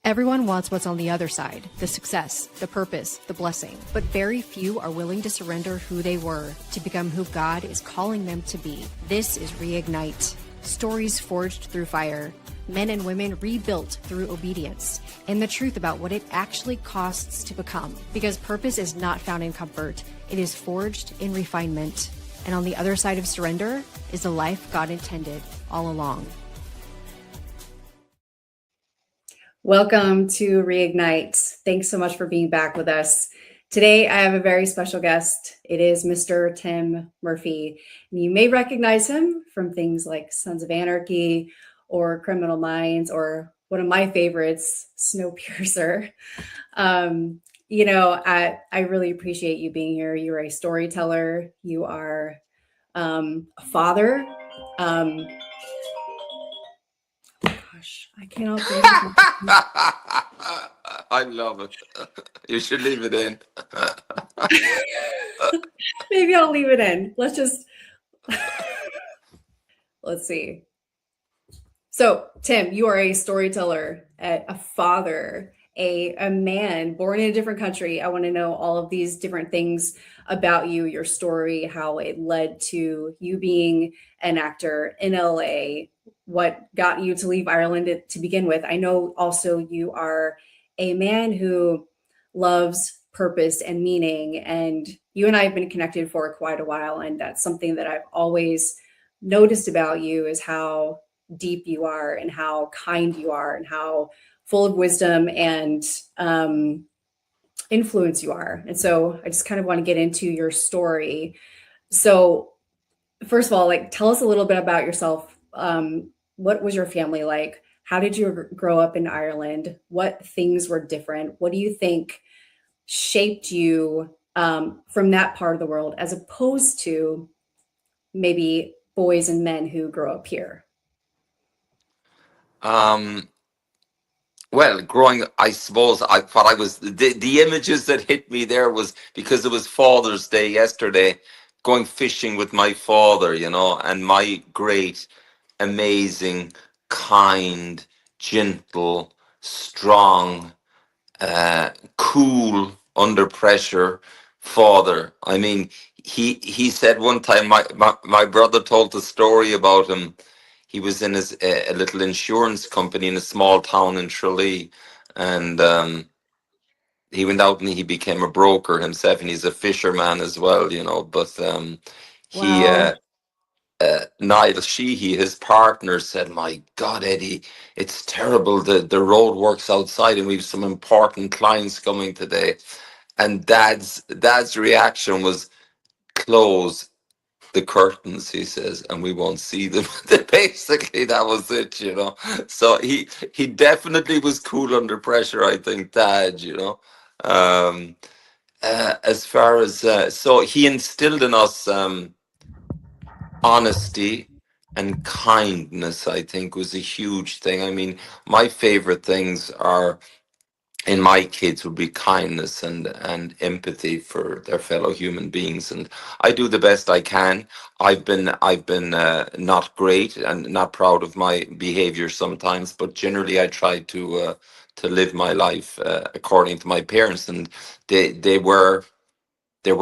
Everyone wants what's on the other side, the success, the purpose, the blessing, but very few are willing to surrender who they were to become who God is calling them to be. This is RE-IGKNIGHT. Stories forged through fire, men and women rebuilt through obedience, and the truth about what it actually costs to become. Because purpose is not found in comfort, it is forged in refinement. And on the other side of surrender is the life God intended all along. Welcome to RE-IGKNIGHT. Thanks so much for being back with us. Today, I have a very special guest. It is Mr. Tim Murphy. You may recognize him from things like Sons of Anarchy or Criminal Minds, or one of my favorites, Snowpiercer. I really appreciate you being here. You're a storyteller. You are a father. Gosh, I cannot think of I love it. You should leave it in. Maybe I'll leave it in. Let's see. So, Tim, you are a storyteller, a father, a man born in a different country. I want to know all of these different things about you, your story, how it led to you being an actor in LA, what got you to leave Ireland to begin with. I know also you are a man who loves purpose and meaning, and you and I have been connected for quite a while, and that's something that I've always noticed about you is how deep you are and how kind you are and how full of wisdom and influence you are. And so I just kind of want to get into your story. So first of all, tell us a little bit about yourself. What was your family like? How did you grow up in Ireland? What things were different? What do you think shaped you from that part of the world as opposed to maybe boys and men who grow up here? Well, growing, I suppose the images that hit me there was because it was Father's Day yesterday, going fishing with my father, and my great, amazing, kind, gentle, strong, cool under pressure father. I mean, he said one time, my brother told the story about him. He was in a little insurance company in a small town in Tralee, and he went out and he became a broker himself, and he's a fisherman as well, But he, Wow. Niall Sheehy, his partner, said, "My God, Eddie, it's terrible. The road works outside, and we've some important clients coming today." And Dad's reaction was, "Close the curtains," he says, "and we won't see them." Basically, that was it, So he definitely was cool under pressure, I think, Dad, Um, as far as so he instilled in us honesty and kindness, I think, was a huge thing. I mean, my favorite things are in my kids would be kindness and empathy for their fellow human beings, and I do the best I can. I've been not great and not proud of my behavior sometimes, but generally I try to live my life according to my parents, and they were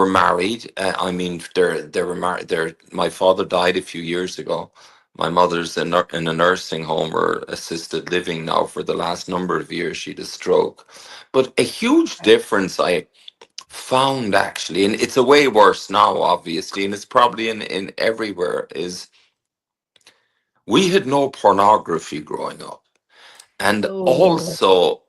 married. I mean, they were married. My father died a few years ago. My mother's in a nursing home or assisted living now for the last number of years. She had a stroke. But a huge difference I found, actually, and it's a way worse now, obviously, and it's probably in everywhere, is we had no pornography growing up. And Oh, also,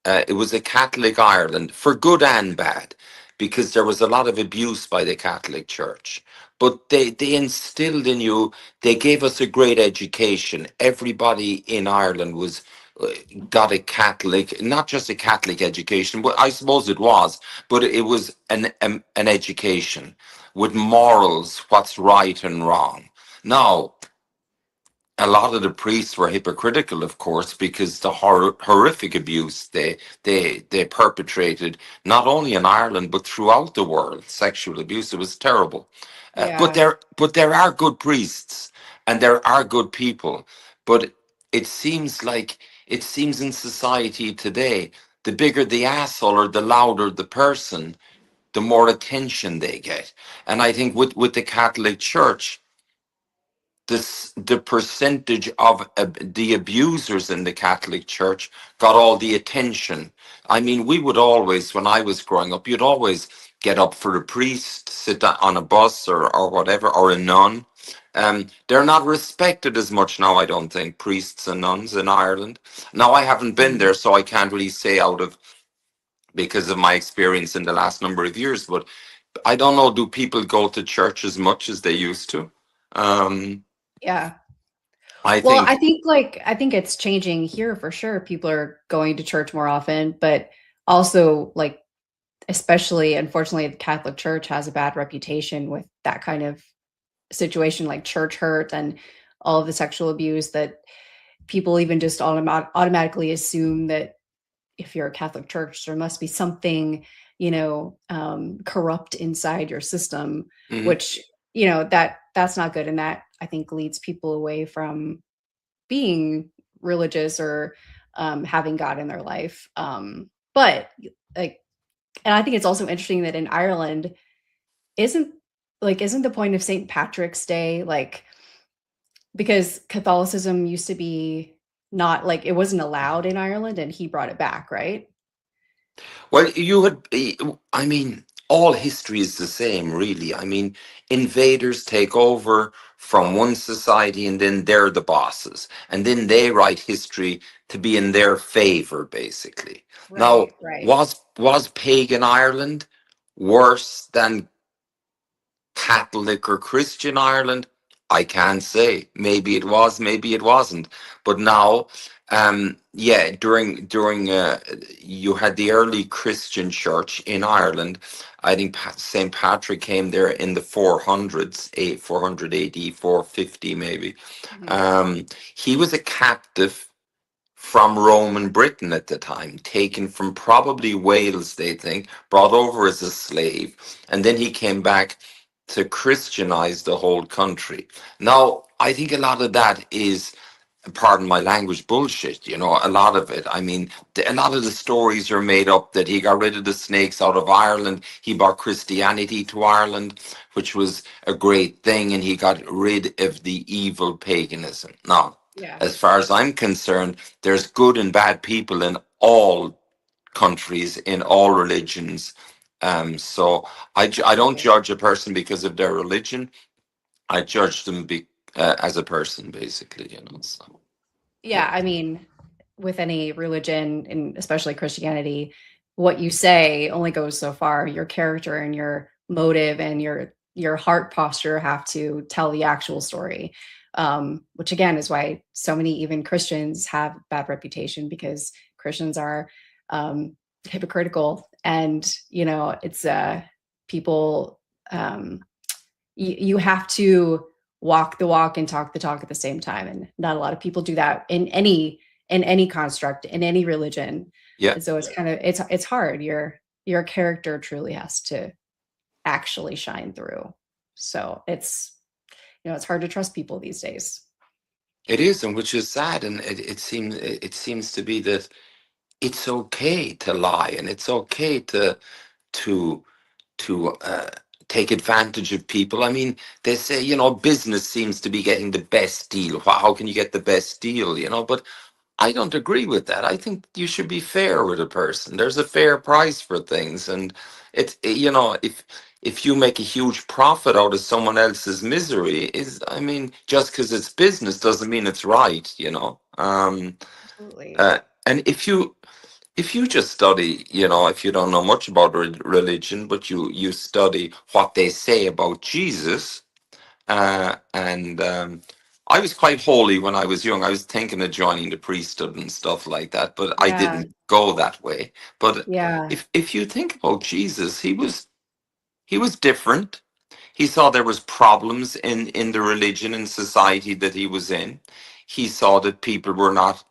it was a Catholic Ireland, for good and bad, because there was a lot of abuse by the Catholic Church. But they instilled in you, they gave us a great education. Everybody in Ireland uh, got a Catholic, not just a Catholic education, but I suppose it was, but it was an education with morals, what's right and wrong. Now, a lot of the priests were hypocritical, of course, because the horrific abuse they perpetrated, not only in Ireland but throughout the world, sexual abuse. It was terrible. But yeah. there are good priests and there are good people, but it seems like it seems in society today, the bigger the asshole or the louder the person, the more attention they get. And I think with the Catholic Church, the percentage of the abusers in the Catholic Church got all the attention. I mean, we would always, when I was growing up, you'd always get up for a priest, on a bus or whatever, or a nun. They're not respected as much now, I don't think, priests and nuns in Ireland. Now, I haven't been Mhm. there, so I can't really say out of because of my experience in the last number of years, but I don't know, do people go to church as much as they used to? Um, Yeah. I Well, think. I think it's changing here for sure. People are going to church more often, but also like especially unfortunately the Catholic Church has a bad reputation with that kind of situation like church hurt and all of the sexual abuse that people even just automatically assume that if you're a Catholic church, there must be something, corrupt inside your system, Mhm. which, that's not good. And that I think leads people away from being religious or having God in their life. But like, and I think it's also interesting that in Ireland, isn't isn't the point of St. Patrick's Day like because Catholicism used to be not like it wasn't allowed in Ireland and he brought it back, right? Well, I mean, all history is the same, really. I mean, invaders take over from one society and then they're the bosses. And then they write history to be in their favor, basically. Now, Right, right. was pagan Ireland worse than Catholic or Christian Ireland? I can't say. Maybe it was, maybe it wasn't. But now, yeah, during you had the early Christian church in Ireland. I think Saint Patrick came there in the 400s, 400 AD, 450 maybe. Mhm. Um, he was a captive from Roman Britain at the time, taken from probably Wales, they think, brought over as a slave, and then he came back to Christianize the whole country. Now, I think a lot of that is, pardon my language, bullshit. You know, a lot of it. I mean, a lot of the stories are made up that he got rid of the snakes out of Ireland. He brought Christianity to Ireland, which was a great thing, and he got rid of the evil paganism. Now, Yeah. as far as I'm concerned, there's good and bad people in all countries, in all religions. So I don't Absolutely. judge a person because of their religion. I judge them as a person, basically. You know. So Yeah, yeah. I mean, with any religion and especially Christianity, what you say only goes so far. Your character and your motive and your heart posture have to tell the actual story. Which again is why so many even Christians have bad reputation because Christians are hypocritical and it's people you have to walk the walk and talk the talk at the same time and not a lot of people do that in any construct in any religion Yeah. and so it's kind of it's hard your character truly has to actually shine through so it's it's hard to trust people these days. It is, and which is sad, and it seems to be that it's okay to lie, and it's okay to to take advantage of people. I mean, they say, you know, business seems to be getting the best deal. How can you get the best deal? You know, but I don't agree with that. I think you should be fair with a person. There's a fair price for things, and you know, if you make a huge profit out of someone else's misery, is I mean, just because it's business doesn't mean it's right. You know, Absolutely. and if you just study, you know, if you don't know much about religion, but you study what they say about Jesus, and I was quite holy when I was young. I was thinking of joining the priesthood and stuff like that, but I Yeah, didn't go that way. But yeah, if you think about Jesus, he was different. He saw there was problems in the religion and society that he was in. He saw that people were not.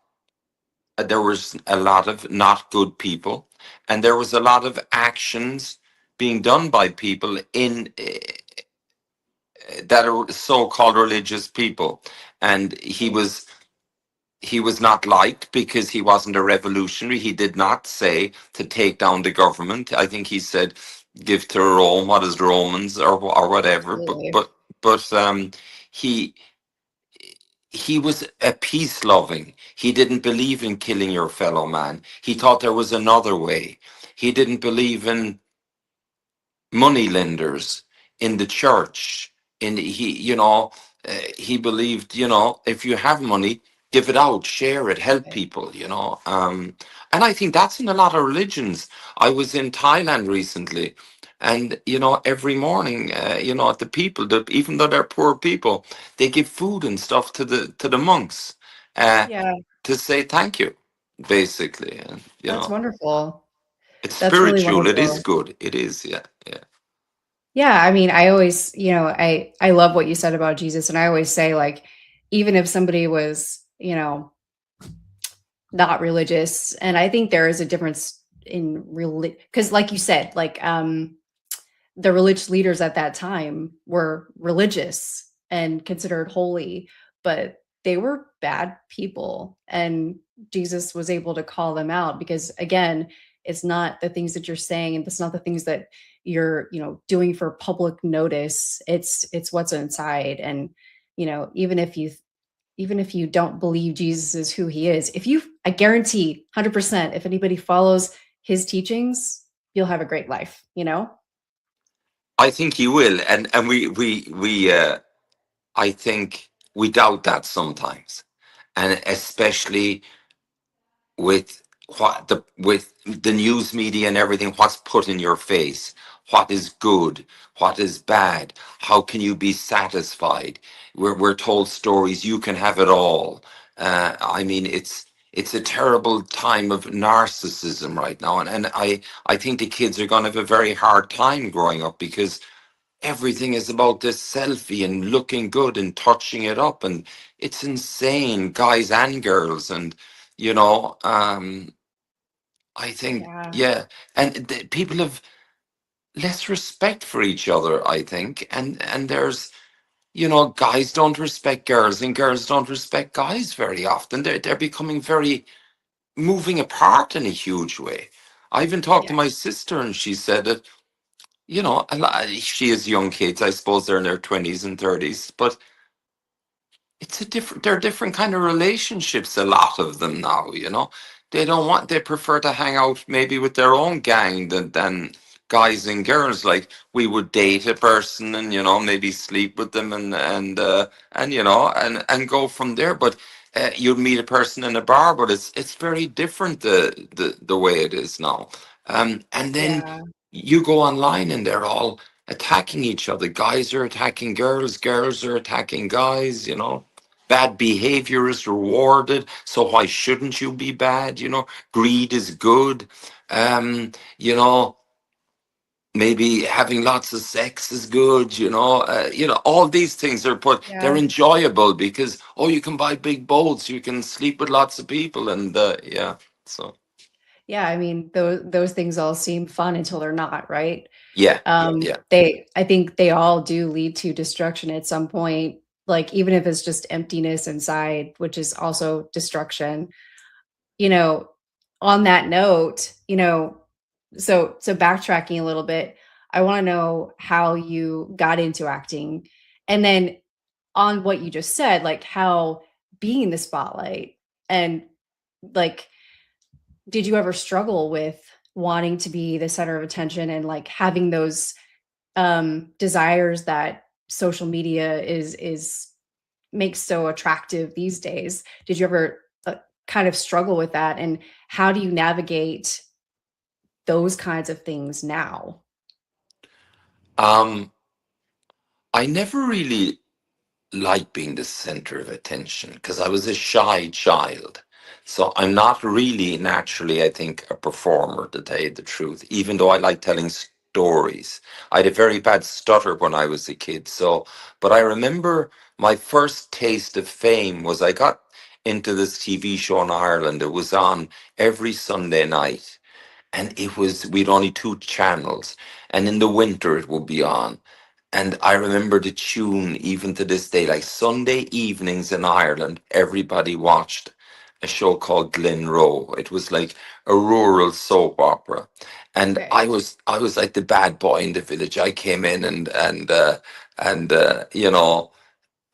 There was a lot of not good people, and there was a lot of actions being done by people in that are so-called religious people, and he right. was he was not liked because he wasn't a revolutionary. He did not say to take down the government. I think he said, "Give to Rome what is Romans," or whatever. Absolutely. But he he was a peace loving. He didn't believe in killing your fellow man. He thought there was another way. He didn't believe in money lenders in the church. In he, he believed, if you have money, give it out, share it, help Right. people. And I think that's in a lot of religions. I was in Thailand recently, and every morning, the people, even though they're poor people, they give food and stuff to the monks, uh, Yeah, to say thank you, basically. And that's wonderful. it's That's really spiritual. It is wonderful. good. It is, yeah, yeah. Yeah, I mean, I always, I love what you said about Jesus, and I always say like, even if somebody was, not religious, and I think there is a difference in because, like you said, like the religious leaders at that time were religious and considered holy, but they were bad people. And Jesus was able to call them out because, again, it's not the things that you're saying and it's not the things that you're, doing for public notice. It's what's inside. And, even if you don't believe Jesus is who he is, I guarantee 100%, if anybody follows his teachings, you'll have a great life, I think he will, and we I think we doubt that sometimes, and especially with the news media and everything, what's put in your face, what is good, what is bad, how can you be satisfied? We're told stories, you can have it all. I mean, it's a terrible time of narcissism right now, and I think the kids are going to have a very hard time growing up because everything is about this selfie and looking good and touching it up, and it's insane, guys and girls. And you know um I think, Yeah. yeah, and people have less respect for each other, I think. And there's, guys don't respect girls and girls don't respect guys very often. They're becoming very, moving apart in a huge way. I even talked to Yeah. my sister, and she said that, she has young kids. I suppose they're in their 20s and 30s, but they're different kind of relationships, a lot of them now. They prefer to hang out maybe with their own gang than guys and girls. Like, we would date a person and maybe sleep with them, and go from there. But you'd meet a person in a bar, but it's very different, the way it is now. And then Yeah. you go online and they're all attacking each other. Guys are attacking girls, girls are attacking guys. Bad behavior is rewarded, so why shouldn't you be bad? Greed is good. um you know Maybe having lots of sex is good. All these things they're Yeah. enjoyable because, oh, you can buy big boats, you can sleep with lots of people, and yeah. So Yeah, I mean, those things all seem fun until they're not, right? yeah, yeah. I think they all do lead to destruction at some point, like even if it's just emptiness inside, which is also destruction. You know, on that note, so backtracking a little bit, I want to know how you got into acting. And then on what you just said, like how being in the spotlight and like did you ever struggle with wanting to be the center of attention and like having those desires that social media is makes so attractive these days? Did you ever kind of struggle with that, and how do you navigate those kinds of things now? um I never really like being the center of attention because I was a shy child. So I'm not really naturally, I think, a performer, to tell you the truth, even though I like telling stories. I had a very bad stutter when I was a kid. But I remember my first taste of fame was I got into this TV show in Ireland. It was on every Sunday night, and we'd only two channels, and in the winter it would be on. And I remember the tune even to this day, like Sunday evenings in Ireland, everybody watched. a show called Glen Rowe. It was like a rural soap opera, and Okay. I was like the bad boy in the village. I came in and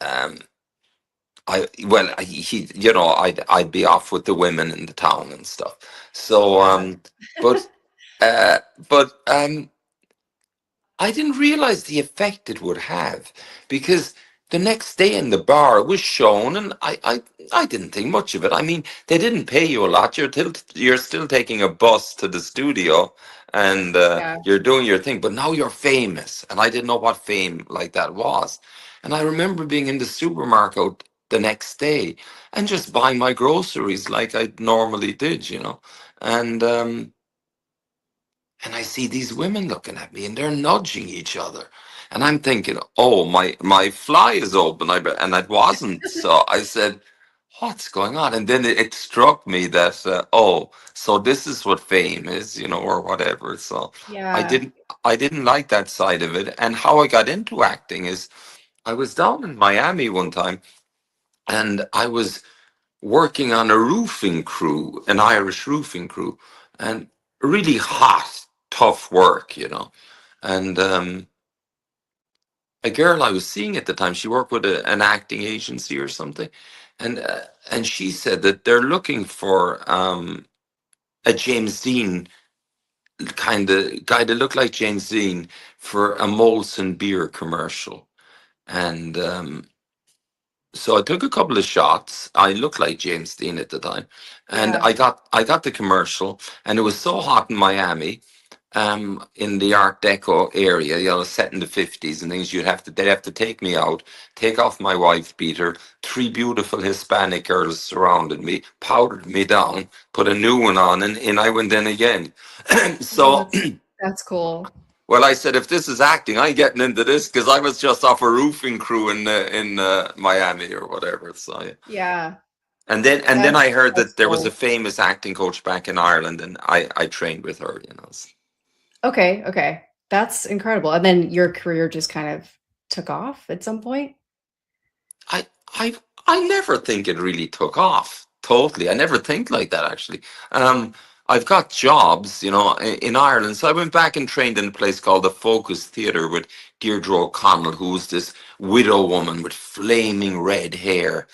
um, he, I'd be off with the women in the town and stuff. So Yeah. but uh, but I didn't realize the effect it would have, because the next day in the bar it was shown, and I didn't think much of it. I mean, they didn't pay you a lot. You're still taking a bus to the studio, and Yeah. you're doing your thing. But now you're famous, and I didn't know what fame like that was. And I remember being in the supermarket the next day and just buying my groceries like I normally did, and. And I see these women looking at me and they're nudging each other. And I'm thinking, oh, my fly is open. And it wasn't. So I said, what's going on? And then it struck me that, oh, so this is what fame is, or whatever. So I Yeah. didn't, I didn't like that side of it. And how I got into acting is I was down in Miami one time and I was working on a roofing crew, an Irish roofing crew, and really hot, tough work. And a girl I was seeing at the time, she worked with an acting agency or something, and uh, and she said that they're looking for a James Dean kind of guy to look like James Dean for a Molson beer commercial, and so I took a couple of shots. I looked like James Dean at the time, and Yeah. I got the commercial, and it was so hot in Miami, in the Art Deco area, set in the 50s and things. They'd have to take me out, take off my wife beater. Three beautiful Hispanic girls surrounded me, powdered me down, put a new one on, and in I went in again. Oh, So that's cool. well, I said, if this is acting, I ain't getting into this, because I was just off a roofing crew in Miami or whatever. So, yeah. Yeah. And then That's I heard that's that there was a cool. famous acting coach back in Ireland, and I trained with her. Okay, okay. That's incredible. And then your career just kind of took off at some point? I I I never think it really took off totally. I never think like that, actually. Um, I've got jobs, in Ireland. So I went back and trained in a place called the Focus Theatre with Deirdre O'Connell, who was this widow woman with flaming red hair,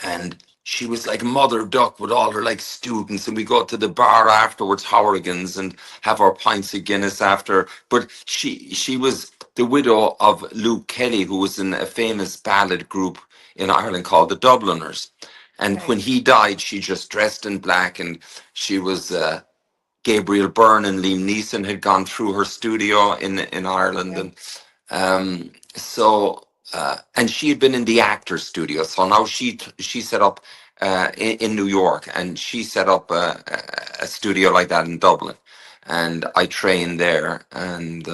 and she was like Mother Duck with all her like students, and we go to the bar afterwards, Horrigan's, and have our pints of Guinness after. But she was the widow of Luke Kelly, who was in a famous ballad group in Ireland called the Dubliners. And when Okay. he died, she just dressed in black, and she was Gabriel Byrne and Liam Neeson had gone through her studio in Ireland, Okay. and and she had been in the actor studio. So now she set up in New York, and she set up a studio like that in Dublin, and I trained there, and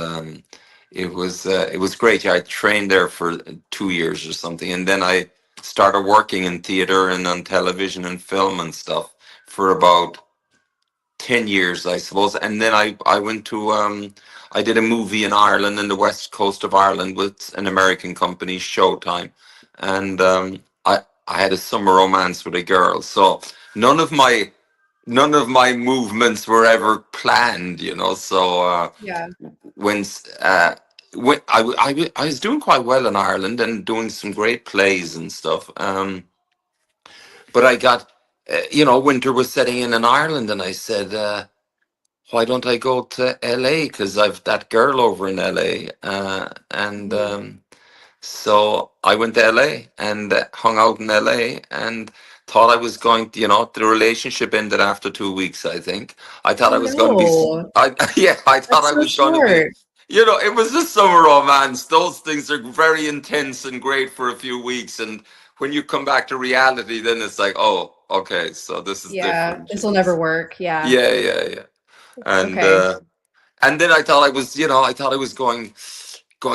it was great. Yeah, I trained there for 2 years or something, and then I started working in theater and on television and film and stuff for about 10 years, I suppose. And then I went to, I did a movie in Ireland, in the west coast of Ireland, with an American company, Showtime. And I had a summer romance with a girl. So none of my none of my movements were ever planned. So Yeah. when I was doing quite well in Ireland and doing some great plays and stuff. But I got, winter was setting in Ireland, and I said, why don't I go to LA? Because I've that girl over in LA. And Mhm. so I went to LA and hung out in LA and thought I was going to, the relationship ended after 2 weeks, I think. I thought Oh, I was going to be, no. yeah, I thought That's I so was going to be, short. it was a summer romance. Those things are very intense and great for a few weeks. And when you come back to reality, then it's like, oh, okay, so this is Yeah, different. this will never work. Yeah. Yeah, yeah, yeah. And, Okay. then I thought I was going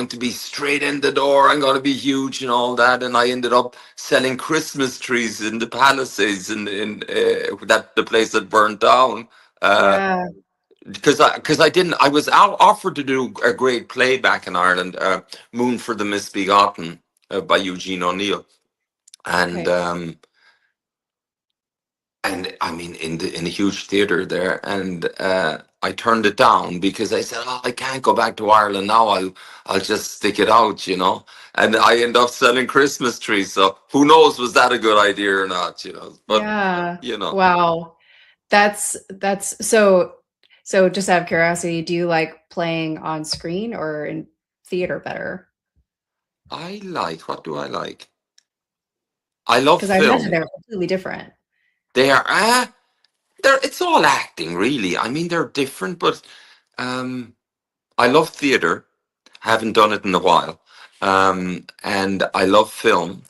to be straight in the door. I'm going to be huge and all that. And I ended up selling Christmas trees in the Palisades in that the place that burned down. Uh, Yeah. because I didn't. I was offered to do a great play back in Ireland, Moon for the Misbegotten, by Eugene O'Neill, and Okay. um, and I mean in a huge theater there, and I turned it down because I said, "Oh, I can't go back to Ireland now. I'll just stick it out, you know." And I end up selling Christmas trees. So who knows, was that a good idea or not, you know? But Yeah. you know, Wow. That's so just out of curiosity, do you like playing on screen or in theater better? I like, what do I like? I love Because I imagine film. they're completely different. They are they're it's all acting really. I mean they're different, but um I love theater. Haven't done it in a while. And I love film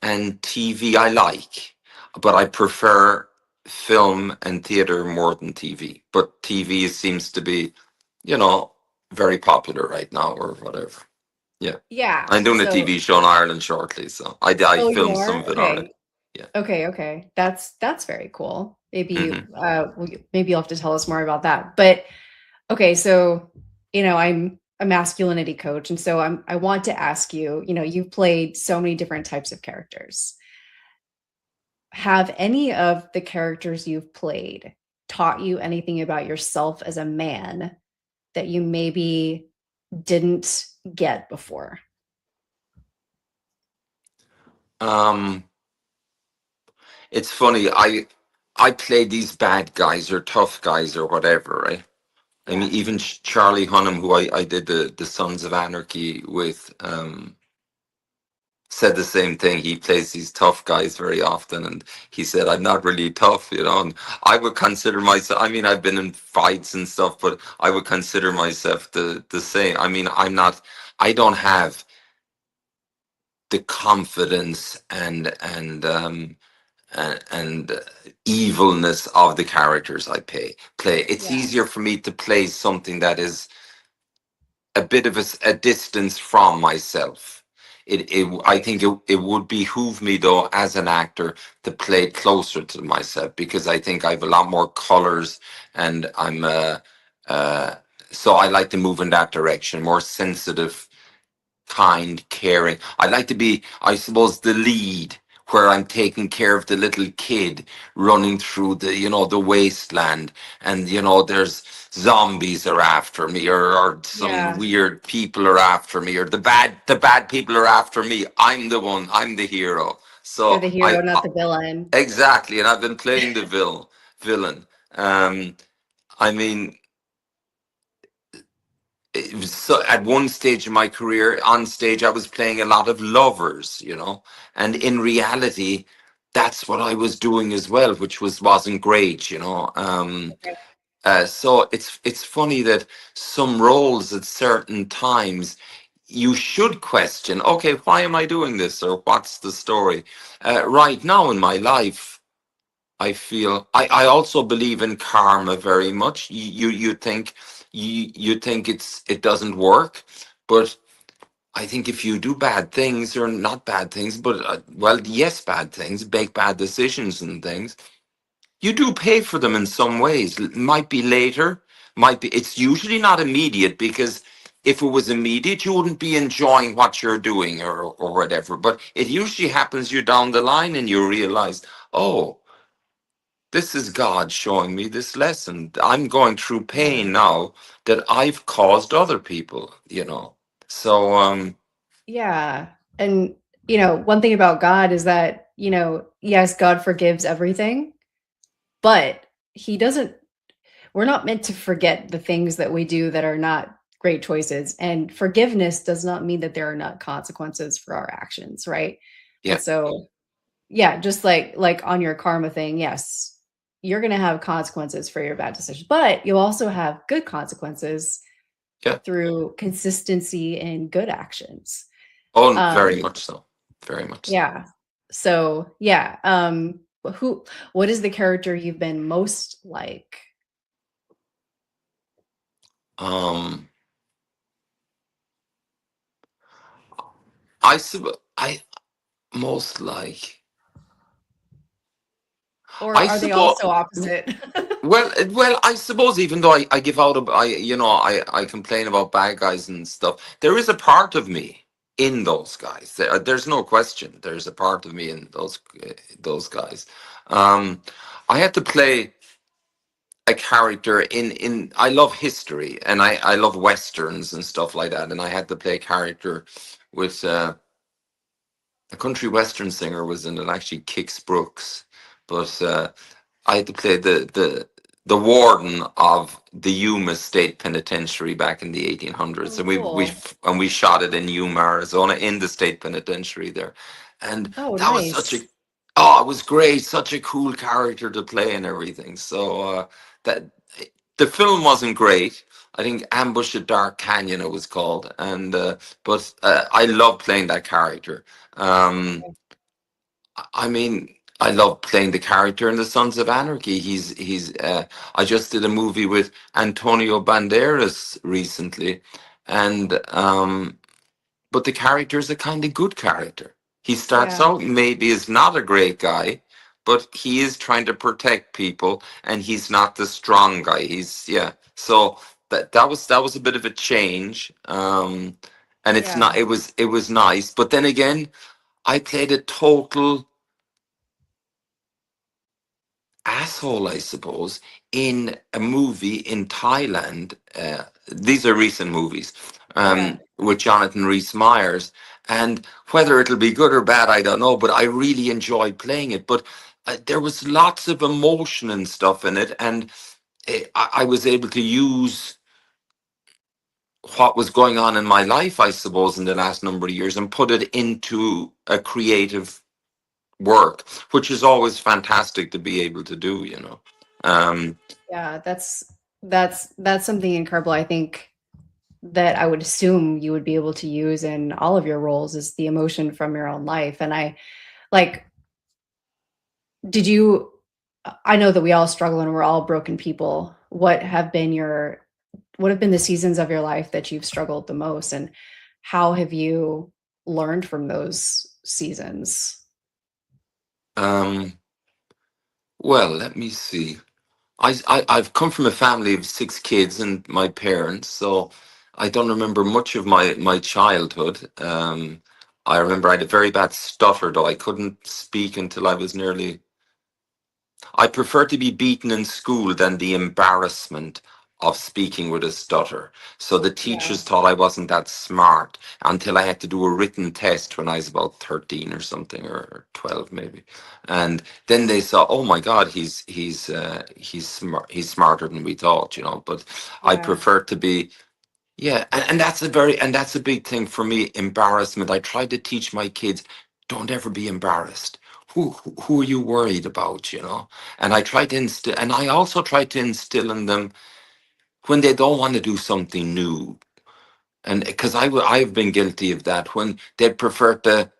and TV I like, but I prefer film and theater more than TV. But TV seems to be, you know, very popular right now or whatever. Yeah. Yeah. I'm doing a So TV show in Ireland shortly, so I oh, you filmed some are? of it already. Okay. Yeah. Okay, okay. That's very cool. Maybe Hmm. maybe you'll have to tell us more about that. But okay, so I'm a masculinity coach, and so I want to ask you, you've played so many different types of characters. Have any of the characters you've played taught you anything about yourself as a man that you maybe didn't get before? Um, it's funny. I play these bad guys or tough guys or whatever, right? I mean, Yeah. even Charlie Hunnam, who I did the Sons of Anarchy with, said the same thing. He plays these tough guys very often, and he said, "I'm not really tough, you know." And I would consider myself. I mean, I've been in fights and stuff, but I would consider myself the same. I mean, I'm not. I don't have the confidence and evilness of the characters I play. It's Yeah. easier for me to play something that is a bit of a distance from myself. I think it would behoove me though as an actor to play closer to myself because I think I have a lot more colors and I'm uh so I like to move in that direction, more sensitive, kind, caring. I like to be, I suppose, the lead where I'm taking care of the little kid running through the wasteland, and there's zombies are after me, or some Yeah. weird people are after me, or the bad people are after me. I'm the one. I'm the hero. You're So the hero, not the villain. exactly, and I've been playing the villain. Um, I mean, so at one stage in my career on stage I was playing a lot of lovers, and in reality that's what I was doing as well, which wasn't great, Okay. so it's funny that some roles at certain times you should question, okay, why am I doing this, or what's the story? Right now in my life I feel I also believe in karma very much. You think it doesn't work, but I think if you do bad things, or not bad things, but well, yes, bad things, make bad decisions and things, you do pay for them in some ways. Might be later, might be. It's usually not immediate, because if it was immediate, you wouldn't be enjoying what you're doing, or whatever. But it usually happens you down the line, and you realize, oh, this is God showing me this lesson. I'm going through Yeah. pain now that I've caused other people. So, Yeah. And, one thing about God is that, yes, God forgives everything, but he doesn't, we're not meant to forget the things that we do that are not great choices. And forgiveness does not mean that there are not consequences for our actions, right? And yeah, so, yeah, just like on your karma thing, yes, you're going to have consequences for your bad decisions, but you'll also have good consequences yeah. through consistency and good actions. Oh, very Um, much so. Very much so. yeah. So, yeah, what is the character you've been most like? Um, I most like, Or I are they all suppose. so opposite? Well, I suppose even though I give out, I complain about bad guys and stuff. There is a part of me in those guys. There's no question. There's a part of me in those guys. Um, I had to play a character in I love history, and I love westerns and stuff like that, and I had to play a character with a country western singer was in it, actually Kix Brooks, but I had to play the warden of the Yuma State Penitentiary back in the 1800s, Oh, and cool. we shot it in Yuma, Arizona, in the state penitentiary there, and Oh, that was such a nice. oh, it was great, such a cool character to play and everything. So that the film wasn't great. I think Ambush at Dark Canyon it was called, and but I love playing that character. Um, I mean, I love playing the character in the Sons of Anarchy. He's. I just did a movie with Antonio Banderas recently, and but the character is a kind of good character. He starts Yeah, out maybe is not a great guy, but he is trying to protect people, and he's not the strong guy. He's yeah. So that was a bit of a change. And it's not. yeah, It was nice, but then again, I played a total asshole, I suppose, in a movie in Thailand. These are recent movies yeah, with Jonathan Rhys Meyers. And whether it'll be good or bad, I don't know, but I really enjoyed playing it. But there was lots of emotion and stuff in it. And I was able to use what was going on in my life, I suppose, in the last number of years and put it into a creative work, which is always fantastic to be able to do, you know. Um, yeah. That's something incredible. I think that I would assume you would be able to use in all of your roles is the emotion from your own life. And I like, did you, I know that we all struggle and we're all broken people. What have been the seasons of your life that you've struggled the most? And how have you learned from those seasons? um, well, let me see. I've come from a family of six kids and my parents, so I don't remember much of my childhood. I remember I had a very bad stutter, though. I couldn't speak until I was nearly I prefer to be beaten in school than the embarrassment of speaking with a stutter. So the Yeah. teachers thought I wasn't that smart until I had to do a written test when I was about 13 or something, or 12 maybe. And then they saw, oh my God, he's smart, he's smarter than we thought, you know. But I Yeah. prefer to be yeah, and that's a very and that's a big thing for me. Embarrassment. I try to teach my kids, don't ever be embarrassed. Who are you worried about? You know. And I try to instill, and I also try to instill in them when they don't want to do something new, and because I've been guilty of that when they prefer to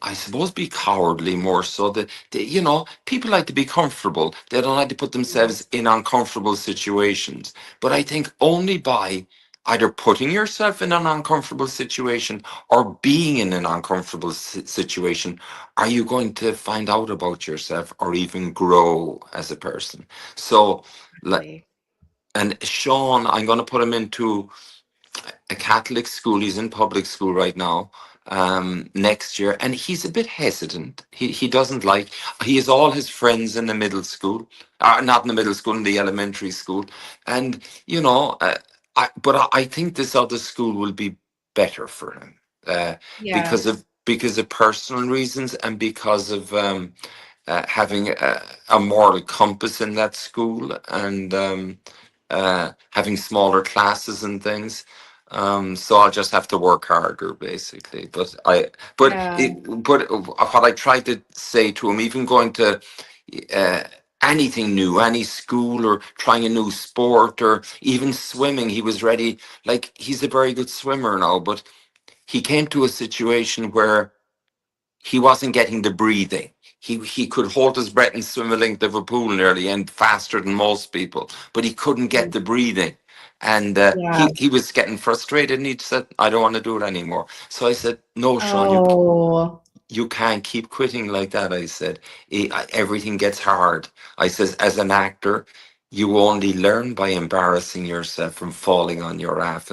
I suppose be cowardly more so that they, you know, people like to be comfortable. They don't like to put Yeah. themselves in uncomfortable situations. But I think only by either putting yourself in an uncomfortable situation or being in an uncomfortable situation are you going to find out about yourself or even grow as a person. So, like, Exactly. and Sean, I'm going to put him into a Catholic school. He's in public school right now. Next year, and he's a bit hesitant. He doesn't like. He has all his friends in the middle school, not in the middle school, in the elementary school, and you know. I think this other school will be better for him Yeah. because of personal reasons and because of having a moral compass in that school and having smaller classes and things. So I'll just have to work harder, basically. Yeah. But what I try to say to him, even going to uh, anything new, any school or trying a new sport or even swimming, he was ready. Like he's a very good swimmer now, but he came to a situation where he wasn't getting the breathing. He could hold his breath and swim a length of a pool nearly and faster than most people, but he couldn't get Mm. the breathing. And Yeah. he was getting frustrated and he said, I don't want to do it anymore. So I said, no, Sean, Oh, you can't keep quitting like that. I said, Everything gets hard. I says, as an actor, you only learn by embarrassing yourself from falling on your ass,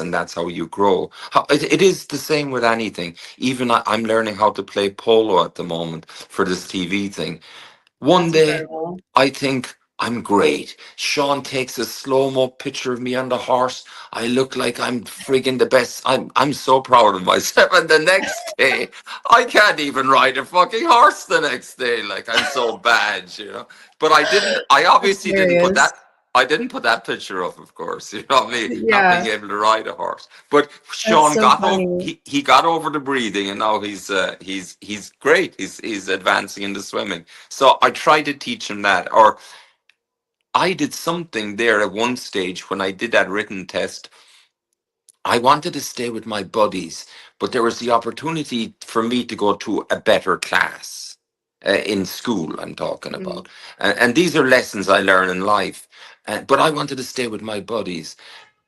and that's how you grow. It is the same with anything. Even I'm learning how to play polo at the moment for this TV thing. One That's day, incredible. I think I'm great. Sean takes a slow mo picture of me on the horse. I look like I'm friggin' the best. I'm so proud of myself. And the next day, I can't even ride a fucking horse. The next day, like I'm so bad, you know. But I didn't. I That's obviously didn't put hilarious. that. I didn't put that picture up, of course. You know me not being Yeah, able to ride a horse. But that's Sean so got over. funny. He got over the breathing, and now he's great. He's advancing in the swimming. So I tried to teach him that. Or I did something there at one stage when I did that written test. I wanted to stay with my buddies, but there was the opportunity for me to go to a better class in school, I'm talking Mm. about. And these are lessons I learn in life. But I wanted to stay with my buddies.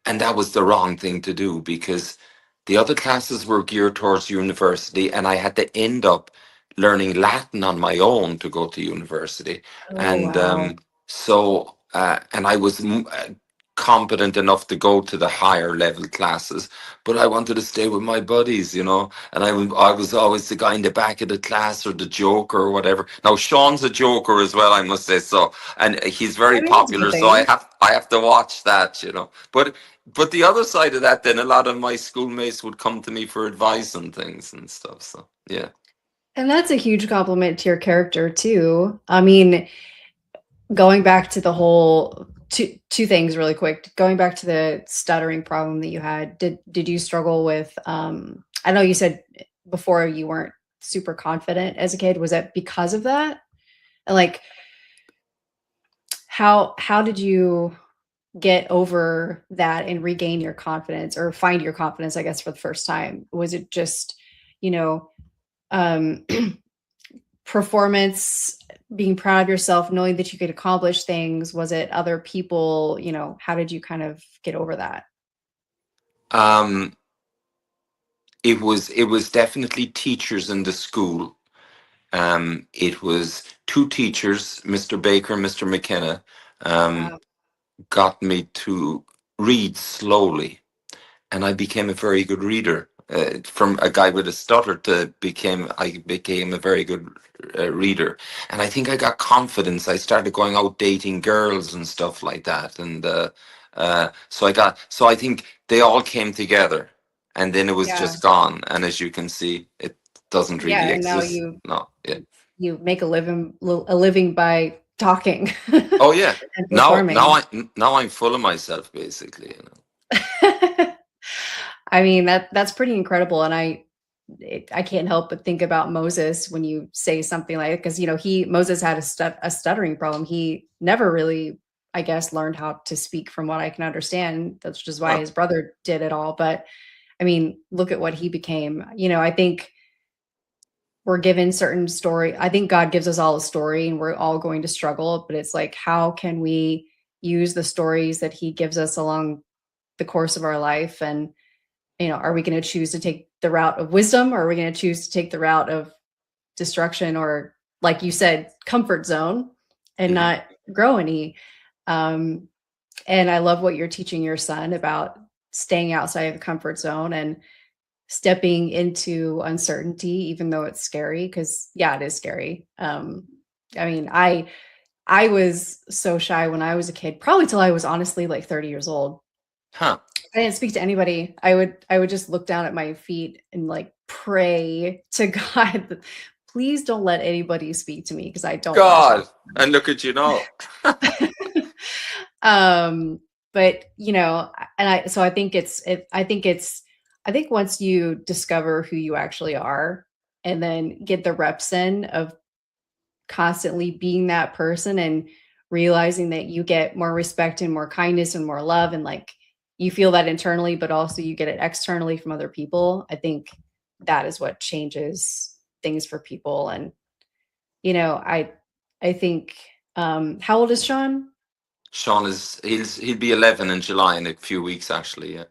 And that was the wrong thing to do because the other classes were geared towards university, and I had to end up learning Latin on my own to go to university. Oh, And wow. and I was competent enough to go to the higher level classes, but I wanted to stay with my buddies, you know. And I was always the guy in the back of the class or the joker or whatever. Now Sean's a joker as well, I must say. So, and he's very I mean, that's a good popular, so thing. I have to watch that, you know. But the other side of that, then a lot of my schoolmates would come to me for advice and things and stuff. So yeah. And that's a huge compliment to your character too. I mean, going back to the whole two things really quick. Going back to the stuttering problem that you had, did you struggle with I know you said before you weren't super confident as a kid. Was that because of that? And like how did you get over that and regain your confidence or find your confidence, I guess, for the first time? Was it just, you know, um performance, being proud of yourself, knowing that you could accomplish things? Was it other people? You know, how did you kind of get over that? Um, it was definitely teachers in the school. It was two teachers, Mr. Baker, Mr. McKenna, um, Wow. got me to read slowly, and I became a very good reader. From a guy with a stutter to I became a very good reader, and I think I got confidence. I started going out dating girls and stuff like that, and so I think they all came together, and then it was Yeah. just gone. And as you can see, it doesn't Yeah. really And now exist. No, yeah. you make a living by talking Oh yeah. and performing. Now I'm full of myself, basically. You know. I mean, that's pretty incredible. And I can't help but think about Moses when you say something like, because Moses had a stuttering problem. He never really, I guess, learned how to speak, from what I can understand. That's just why Huh. his brother did it all. But I mean, look at what he became. I think we're given certain story. I think God gives us all a story, and we're all going to struggle. But it's like, how can we use the stories that He gives us along the course of our life? And are we going to choose to take the route of wisdom, or are we going to choose to take the route of destruction, or, like you said, comfort zone, and Hmm. not grow any? Um, and I love what you're teaching your son about staying outside of the comfort zone and stepping into uncertainty, even though it's scary. Because yeah, it is scary. I mean, I was so shy when I was a kid, probably till I was honestly like 30 years old. Huh. I didn't speak to anybody. I would just look down at my feet and like pray to God, that, please don't let anybody speak to me because I don't want to talk God, to and look at you now. them. But and I think I think once you discover who you actually are, and then get the reps in of constantly being that person, and realizing that you get more respect and more kindness and more love, and like you feel that internally, but also you get it externally from other people. I think that is what changes things for people. And I think how old is Sean? Sean he'll be 11 in July in a few weeks, actually. Yeah,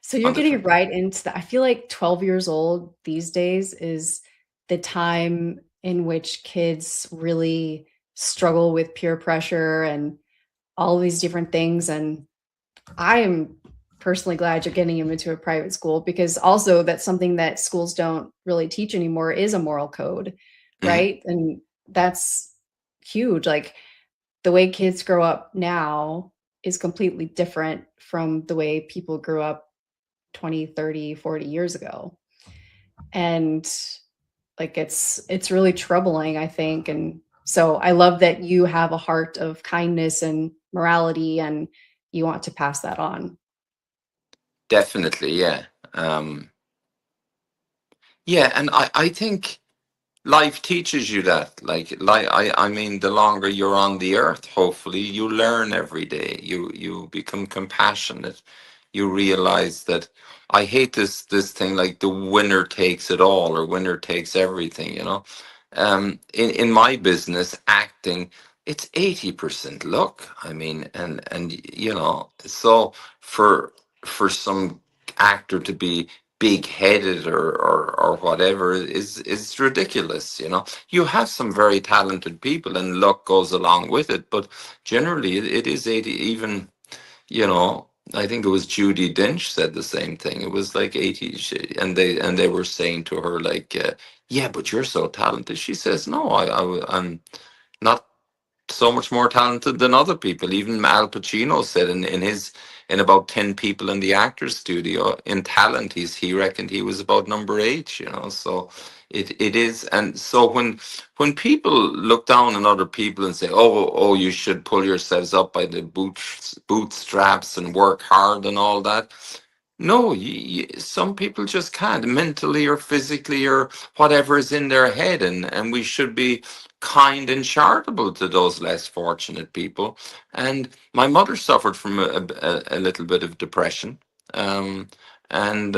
So you're on the getting fifth. right into I feel like 12 years old these days is the time in which kids really struggle with peer pressure and all of these different things. And I am personally glad you're getting him into a private school, because also that's something that schools don't really teach anymore, is a moral code, Hmm. right? And that's huge. Like the way kids grow up now is completely different from the way people grew up 20, 30, 40 years ago. And like it's really troubling, I think. And so I love that you have a heart of kindness and morality and you want to pass that on. Definitely, yeah. Yeah, and I think life teaches you that. Like I mean, the longer you're on the earth, hopefully you learn every day. You become compassionate. You realize that I hate this thing like the winner takes it all or winner takes everything, you know. In my business, acting, it's 80% luck. I mean, and you know, so for some actor to be big headed or whatever is ridiculous, you know. You have some very talented people and luck goes along with it, but generally it is 80. Even, you know, I think it was Judy Dench said the same thing. It was like 80 and they were saying to her like, yeah, but you're so talented. She says, no, I'm not so much more talented than other people. Even Al Pacino said in about 10 people in the actors studio in talent, he reckoned he was about number 8, you know. So it is. And so when people look down on other people and say, oh, you should pull yourselves up by the bootstraps and work hard and all that. No, some people just can't, mentally or physically or whatever is in their head, and we should be kind and charitable to those less fortunate people. And my mother suffered from a little bit of depression, um, and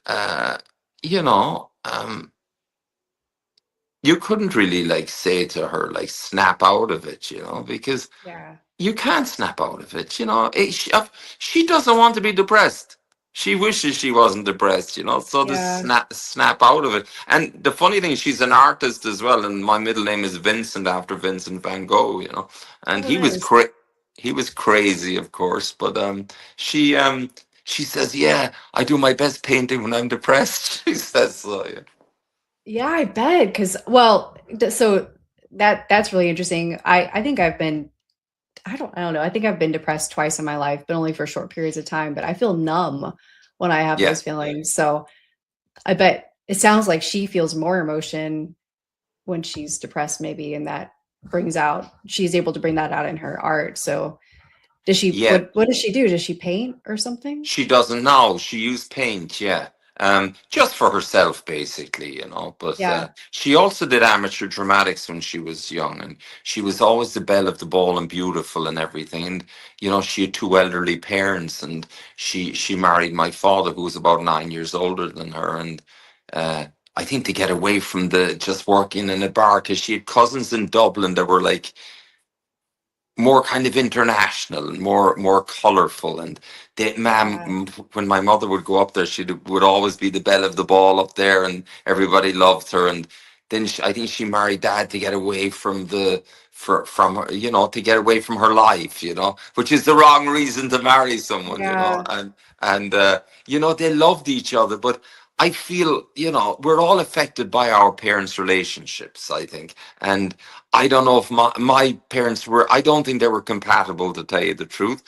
uh, you know, you couldn't really like say to her like snap out of it, you know, because Yeah. you can't snap out of it. You know, she doesn't want to be depressed. She wishes she wasn't depressed, you know. So the Yeah. snap out of it. And the funny thing, she's an artist as well. And my middle name is Vincent after Vincent Van Gogh, you know. And Oh, nice. he was crazy, of course. But she she says, yeah, I do my best painting when I'm depressed. She says so. Yeah. Yeah, I bet. Because, well, so that's really interesting. I think I've been, I don't know. I think I've been depressed twice in my life, but only for short periods of time. But I feel numb when I have Yeah. those feelings. So I bet it sounds like she feels more emotion when she's depressed, maybe, and that she's able to bring that out in her art. So does she, Yeah. what does she do? Does she paint or something? She doesn't now. She used paint, yeah. Just for herself, basically, you know. But Yeah. she also did amateur dramatics when she was young, and she was always the belle of the ball and beautiful and everything. And you know, she had two elderly parents, and she married my father, who was about 9 years older than her. And uh, I think to get away from the just working in a bar, because she had cousins in Dublin that were like more kind of international and more colorful. And they, Yeah. when my mother would go up there, she would always be the belle of the ball up there, and everybody loved her. And then I think she married dad to get away from from her, you know, to get away from her life, you know, which is the wrong reason to marry someone, you know. Yeah. And you know, they loved each other, but I feel, you know, we're all affected by our parents' relationships, I think. And I don't know if my parents were, I don't think they were compatible, to tell you the truth.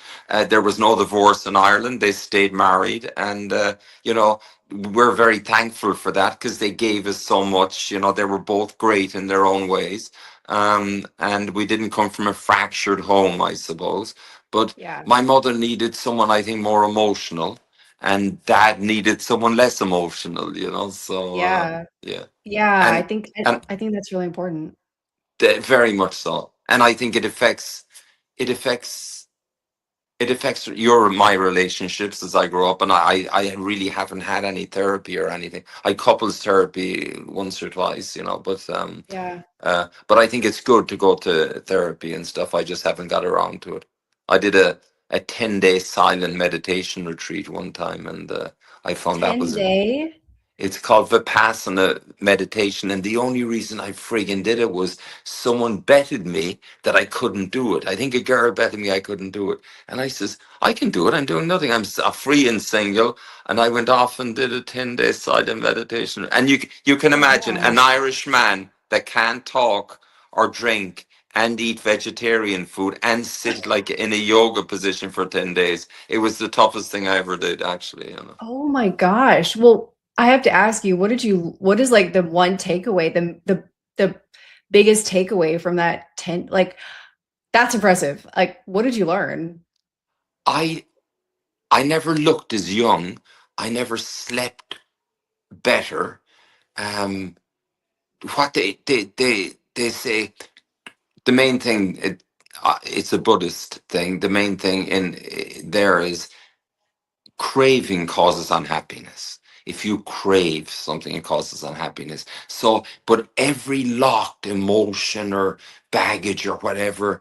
There was no divorce in Ireland. They stayed married. And, you know, we're very thankful for that because they gave us so much. You know, they were both great in their own ways. And we didn't come from a fractured home, I suppose. But Yeah. my mother needed someone, I think, more emotional. And dad needed someone less emotional, you know. So, Yeah. yeah. Yeah. And, and I think that's really important. very much so. And I think it affects it affects your my relationships as I grow up. And I really haven't had any therapy or anything. I couples therapy once or twice, you know, Yeah. but I think it's good to go to therapy and stuff. I just haven't got around to it. I did a 10-day silent meditation retreat one time, and I found that 10 was day. it's called Vipassana meditation. And the only reason I friggin' did it was someone betted me that I couldn't do it. I think a girl betted me I couldn't do it. And I says, I can do it. I'm doing nothing. I'm free and single. And I went off and did a 10-day silent meditation. And you can imagine Wow. an Irish man that can't talk or drink and eat vegetarian food and sit like in a yoga position for 10 days. It was the toughest thing I ever did, actually, you know. Oh my gosh. Well, I have to ask you, what is like the one takeaway, the biggest takeaway from that 10, like that's impressive. Like, what did you learn? I I never looked as young. I never slept better. Um, what they say, the main thing, it's a Buddhist thing. The main thing in there is craving causes unhappiness. If you crave something, it causes unhappiness. So, but every locked emotion or baggage or whatever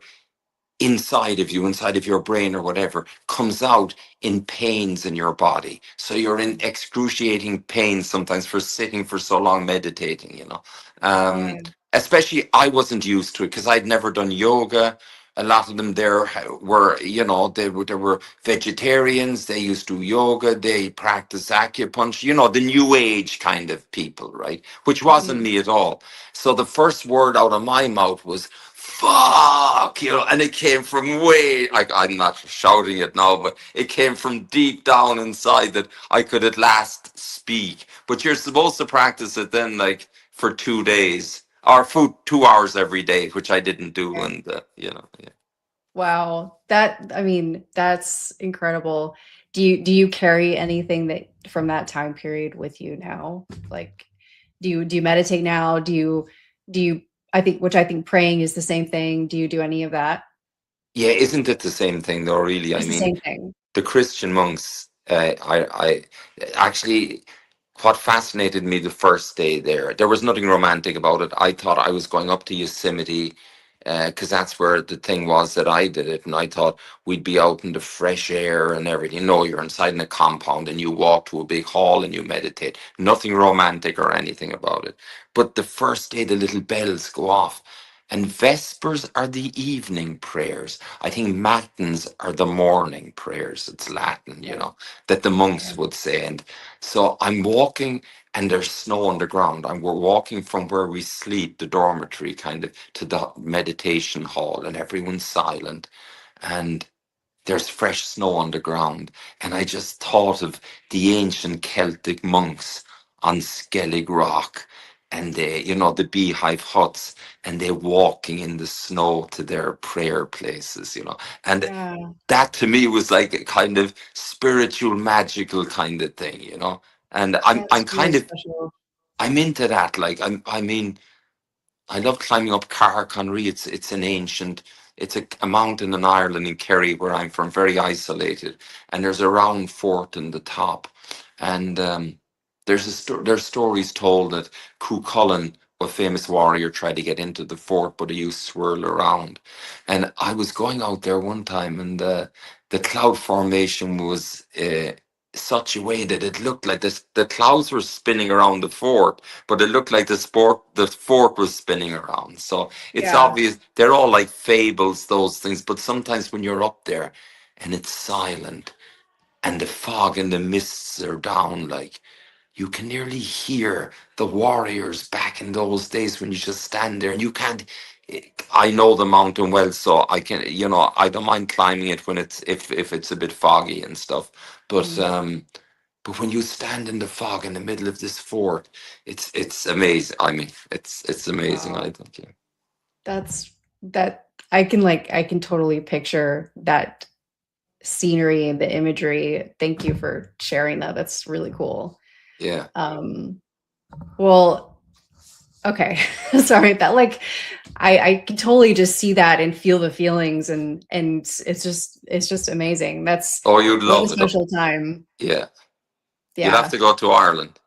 inside of you, inside of your brain or whatever, comes out in pains in your body. So you're in excruciating pain sometimes for sitting for so long meditating, you know. Um, God. Especially, I wasn't used to it because I'd never done yoga. A lot of them there were, you know, they were vegetarians. They used to do yoga. They practice acupuncture. You know, the new age kind of people, right? Which wasn't Mhm. me at all. So the first word out of my mouth was fuck, you know, and it came from way, like, I'm not shouting it now, but it came from deep down inside that I could at last speak. But you're supposed to practice it then, like, for 2 days or for 2 hours every day, which I didn't do. Okay. And, you know, yeah. Wow. I mean, that's incredible. Do you carry anything that from that time period with you now? Like, do you meditate now? Do you I think praying is the same thing. Do you do any of that? Yeah, isn't it the same thing though, really? I It's the mean, same thing. the Christian monks, I actually, what fascinated me the first day there, there was nothing romantic about it. I thought I was going up to Yosemite because that's where the thing was that I did it. And I thought we'd be out in the fresh air and everything. No, you're inside in a compound and you walk to a big hall and you meditate. Nothing romantic or anything about it. But the first day, the little bells go off. And Vespers are the evening prayers. I think Matins are the morning prayers. It's Latin, you Okay. know, that the monks Okay. would say. And so I'm walking and there's snow on the ground. And we're walking from where we sleep, the dormitory, kind of to the meditation hall, and everyone's silent. And there's fresh snow on the ground. And I just thought of the ancient Celtic monks on Skellig Rock and they, you know, the beehive huts and they walking in the snow to their prayer places, you know. And Yeah, that to me was like a kind of spiritual, magical kind of thing, you know. And I'm that's really kind of special. I'm into that. Like I mean, I love climbing up Car Conry. It's an ancient, it's a mountain in Ireland in Kerry where I'm from, very isolated, and there's a round fort in the top, and there's stories told that Cuchulainn, a famous warrior, tried to get into the fort, but he used swirl around, and I was going out there one time, and the cloud formation was. Such a way that it looked like this, the clouds were spinning around the fort, but it looked like the fort was spinning around. So it's Yeah, obvious they're all like fables, those things. But sometimes when you're up there and it's silent and the fog and the mists are down, like you can nearly hear the warriors back in those days when you just stand there and you can't. I know the mountain well, so I can, you know, I don't mind climbing it when it's if it's a bit foggy and stuff. But mhm. but when you stand in the fog in the middle of this fort, it's amazing. I mean, it's amazing. I Wow. think. Yeah. That I can totally picture that scenery and the imagery. Thank you for sharing that. That's really cool. Yeah. Um, well, okay. Sorry, that like I can totally just see that and feel the feelings and it's just amazing. That's Oh, you'd what a love it. special time. Yeah. You'd have Yeah. to go to Ireland.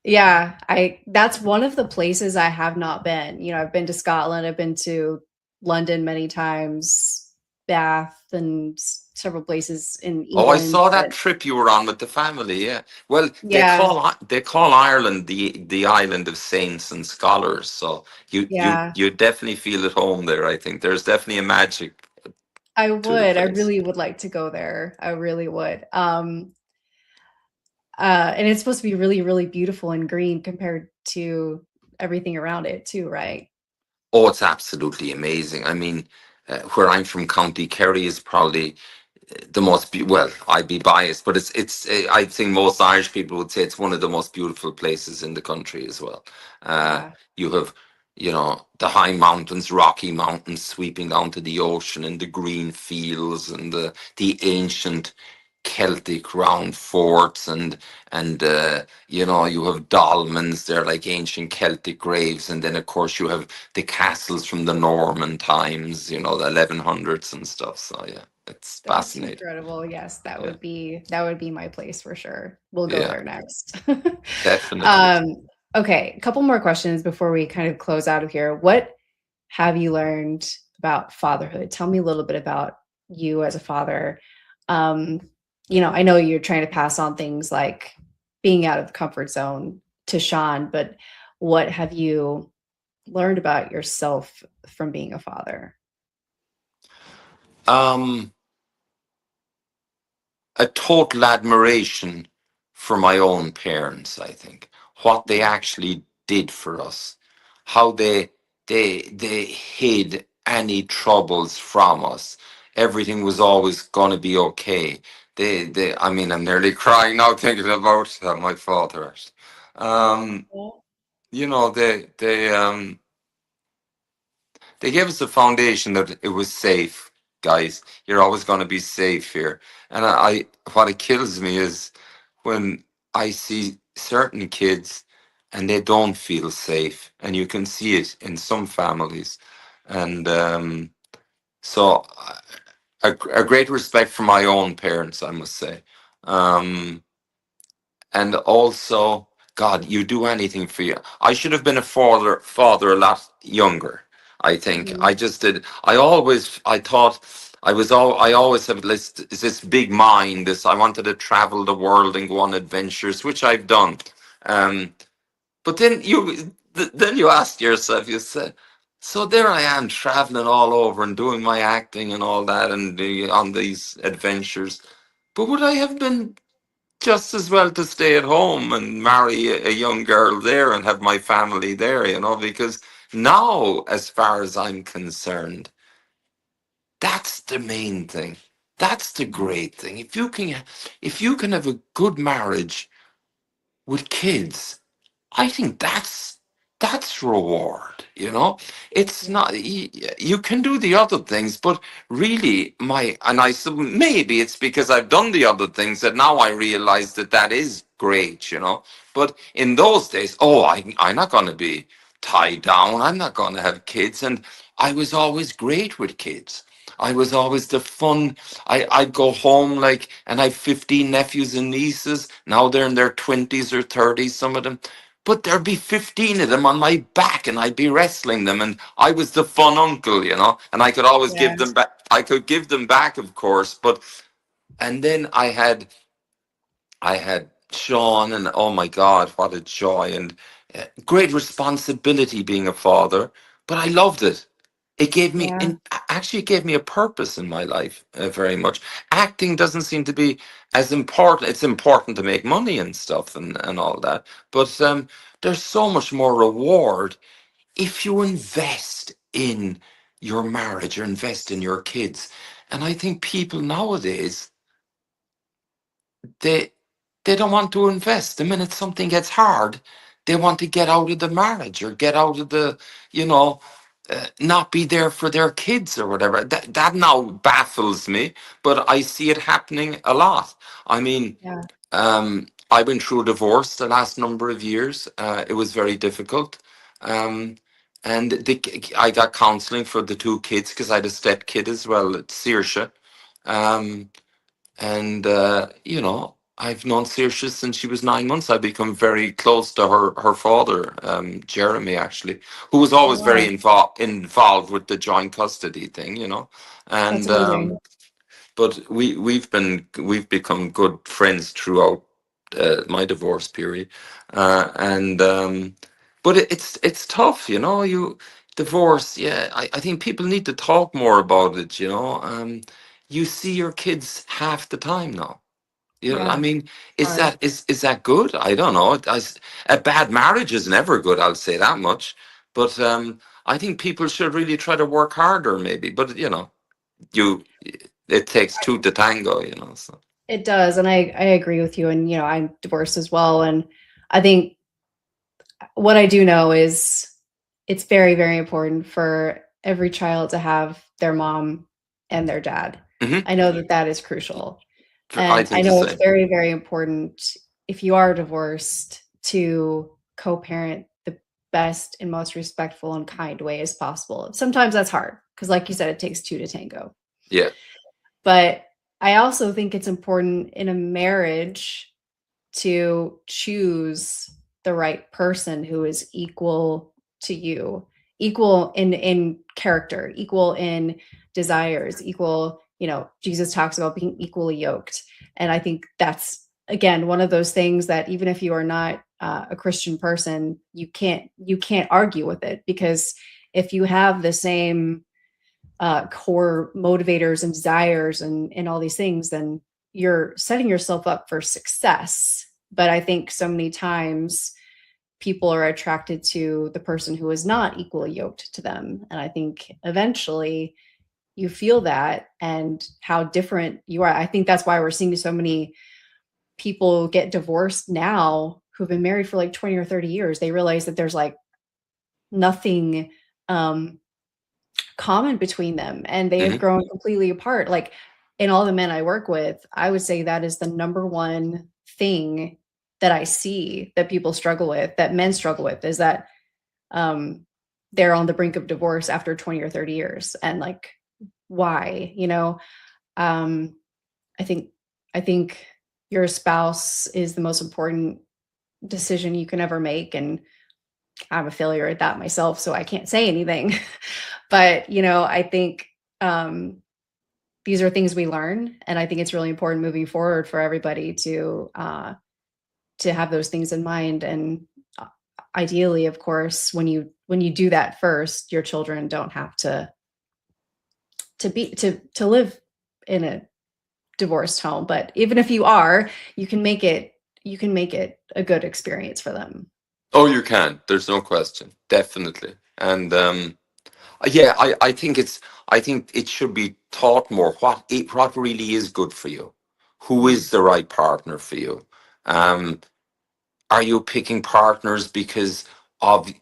Yeah, I that's one of the places I have not been. You know, I've been to Scotland, I've been to London many times, Bath, and several places in Oh, I England, saw but that trip you were on with the family. Yeah. Well, yeah, they call Ireland the island of saints and scholars. So yeah, you definitely feel at home there. I think there's definitely a magic I to the would. I place. really would like to go there. I really would. And it's supposed to be really, really beautiful and green compared to everything around it too, right? Oh, it's absolutely amazing. I mean, where I'm from, County Kerry is probably the most well, I'd be biased, but I think most Irish people would say it's one of the most beautiful places in the country as well. uh Yeah, you have, the high mountains, Rocky Mountains, sweeping down to the ocean, and the green fields, and the ancient Celtic round forts, and you have dolmens. They're like ancient Celtic graves, and then of course you have the castles from the Norman times, the 1100s and stuff. So yeah, it's that's fascinating. incredible. Yes, Yeah, that would be my place for sure. We'll go yeah, there next. definitely. um, okay, a couple more questions before we kind of close out of here. What have you learned about fatherhood? Tell me a little bit about you as a father. Um, I know you're trying to pass on things like being out of the comfort zone to Sean, but what have you learned about yourself from being a father? um a total admiration for my own parents. I think what they actually did for us, how they hid any troubles from us. Everything was always going to be okay. They I mean, I'm nearly crying now thinking about my father. um they gave us a foundation that it was safe, guys. You're always going to be safe here. And what it kills me is when I see certain kids and they don't feel safe, and you can see it in some families. And so, a great respect for my own parents, I must say. Um, and also, God, you do anything for you. I should have been a father a lot younger. I think Mhm. I just did. I thought I always have this big mind. I wanted to travel the world and go on adventures, which I've done. Um, but then you ask yourself, you said, so there I am traveling all over and doing my acting and all that, and on these adventures. But would I have been just as well to stay at home and marry a young girl there and have my family there, because now, as far as I'm concerned, that's the main thing. That's the great thing. If you can have a good marriage with kids, I think that's reward. It's Yeah. not you can do the other things, but really, maybe it's because I've done the other things that now I realize that is great. But in those days, oh, I'm not going to be tied down. I'm not going to have kids, and I was always great with kids. I was always the fun. I'd go home and I've 15 nephews and nieces. Now they're in their 20s or 30s, some of them. But there'd be 15 of them on my back, and I'd be wrestling them, and I was the fun uncle, and I could always give them Yes. back. I could give them back, of course, and then I had Sean, and oh my God, what a joy and great responsibility being a father. But I loved it. It gave me, Yeah. and actually, it gave me a purpose in my life, very much. Acting doesn't seem to be as important. It's important to make money and stuff, and all that, but there's so much more reward if you invest in your marriage or invest in your kids. And I think people nowadays, they they don't want to invest. The minute something gets hard, they want to get out of the marriage or get out of the, you know, not be there for their kids or whatever. That now baffles me, but I see it happening a lot. I mean, Yeah. I went through a divorce the last number of years. It was very difficult. Um, and I got counseling for the two kids because I had a step kid as well, Saoirse. Um, and I've known Saoirse since she was 9 months. I've become very close to her father, Jeremy, actually, who was Oh, always very wow. involved with the joint custody thing, That's and amazing. but we've become good friends throughout my divorce period, and but it's tough, you divorce. Yeah, I think people need to talk more about it. You see your kids half the time now. I Yeah. mean, is Hard. that is that good? I don't know. A bad marriage is never good. I'll say that much. But I think people should really try to work harder, maybe. But you it takes two to tango. So. It does, and I agree with you. And I'm divorced as well, and I think what I do know is it's very, very important for every child to have their mom and their dad. Hmm. I know that that is crucial. I And I think the know it's same. very, very important if you are divorced to co-parent the best and most respectful and kind way as possible. Sometimes that's hard because, like you said, it takes two to tango. Yeah. But I also think it's important in a marriage to choose the right person who is equal to you, equal in character, equal in desires, equal, Jesus talks about being equally yoked. And I think that's, again, one of those things that even if you are not a Christian person, you can't argue with it, because if you have the same core motivators and desires and all these things, then you're setting yourself up for success. But I think so many times people are attracted to the person who is not equally yoked to them. And I think eventually you feel that and how different you are. I think that's why we're seeing so many people get divorced now who've been married for like 20 or 30 years. They realize that there's like nothing common between them, and they have Hmm. grown completely apart. Like, in all the men I work with, I would say that is the number one thing that I see that people struggle with, that men struggle with, is that um they're on the brink of divorce after 20 or 30 years. And like, why? um I think your spouse is the most important decision you can ever make, and I'm a failure at that myself, so I can't say anything. But, I think these are things we learn, and I think it's really important moving forward for everybody to have those things in mind. And uh, ideally, of course, when you do that first, your children don't have to live in a divorced home. But even if you are, you can make it a good experience for them. Oh, you can. There's no question. Definitely. And yeah, I think it should be taught more what really is good for you. Who Mhm. is the right partner for you? Um, are you picking partners because of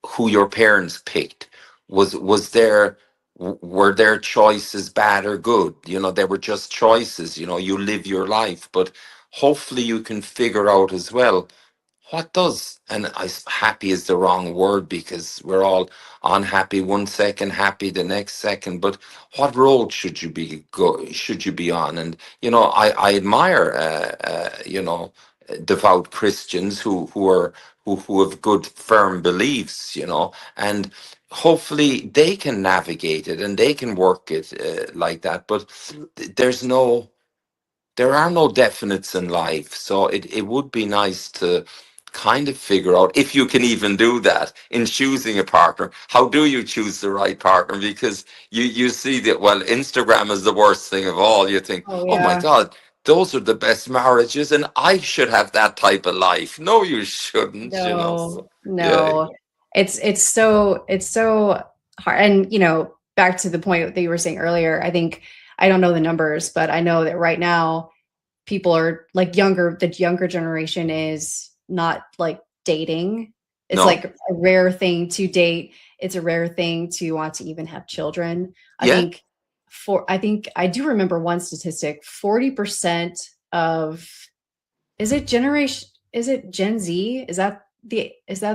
who your parents picked? Was there were their choices bad or good? They were just choices. You live your life, but hopefully you can figure out as well what does, and happy is the wrong word because we're all unhappy one second, happy the next second. But what road should you be on? And I admire devout Christians who have good firm beliefs, and hopefully they can navigate it and they can work it like that. But there's no there are no definites in life. So it would be nice to kind of figure out if you can even do that in choosing a partner. How do you choose the right partner? Because you see that, well, Instagram is the worst thing of all. You think, Oh oh my yeah. God, those are the best marriages and I should have that type of life. No, you shouldn't, No, so yeah. no. It's so hard. And back to the point that you were saying earlier, I think, I don't know the numbers, but I know that right now people are like the younger generation is not like dating. It's No. like a rare thing to date. It's a rare thing to want to even have children. I Yeah. think I do remember one statistic, 40% of, is it Gen Z? Is that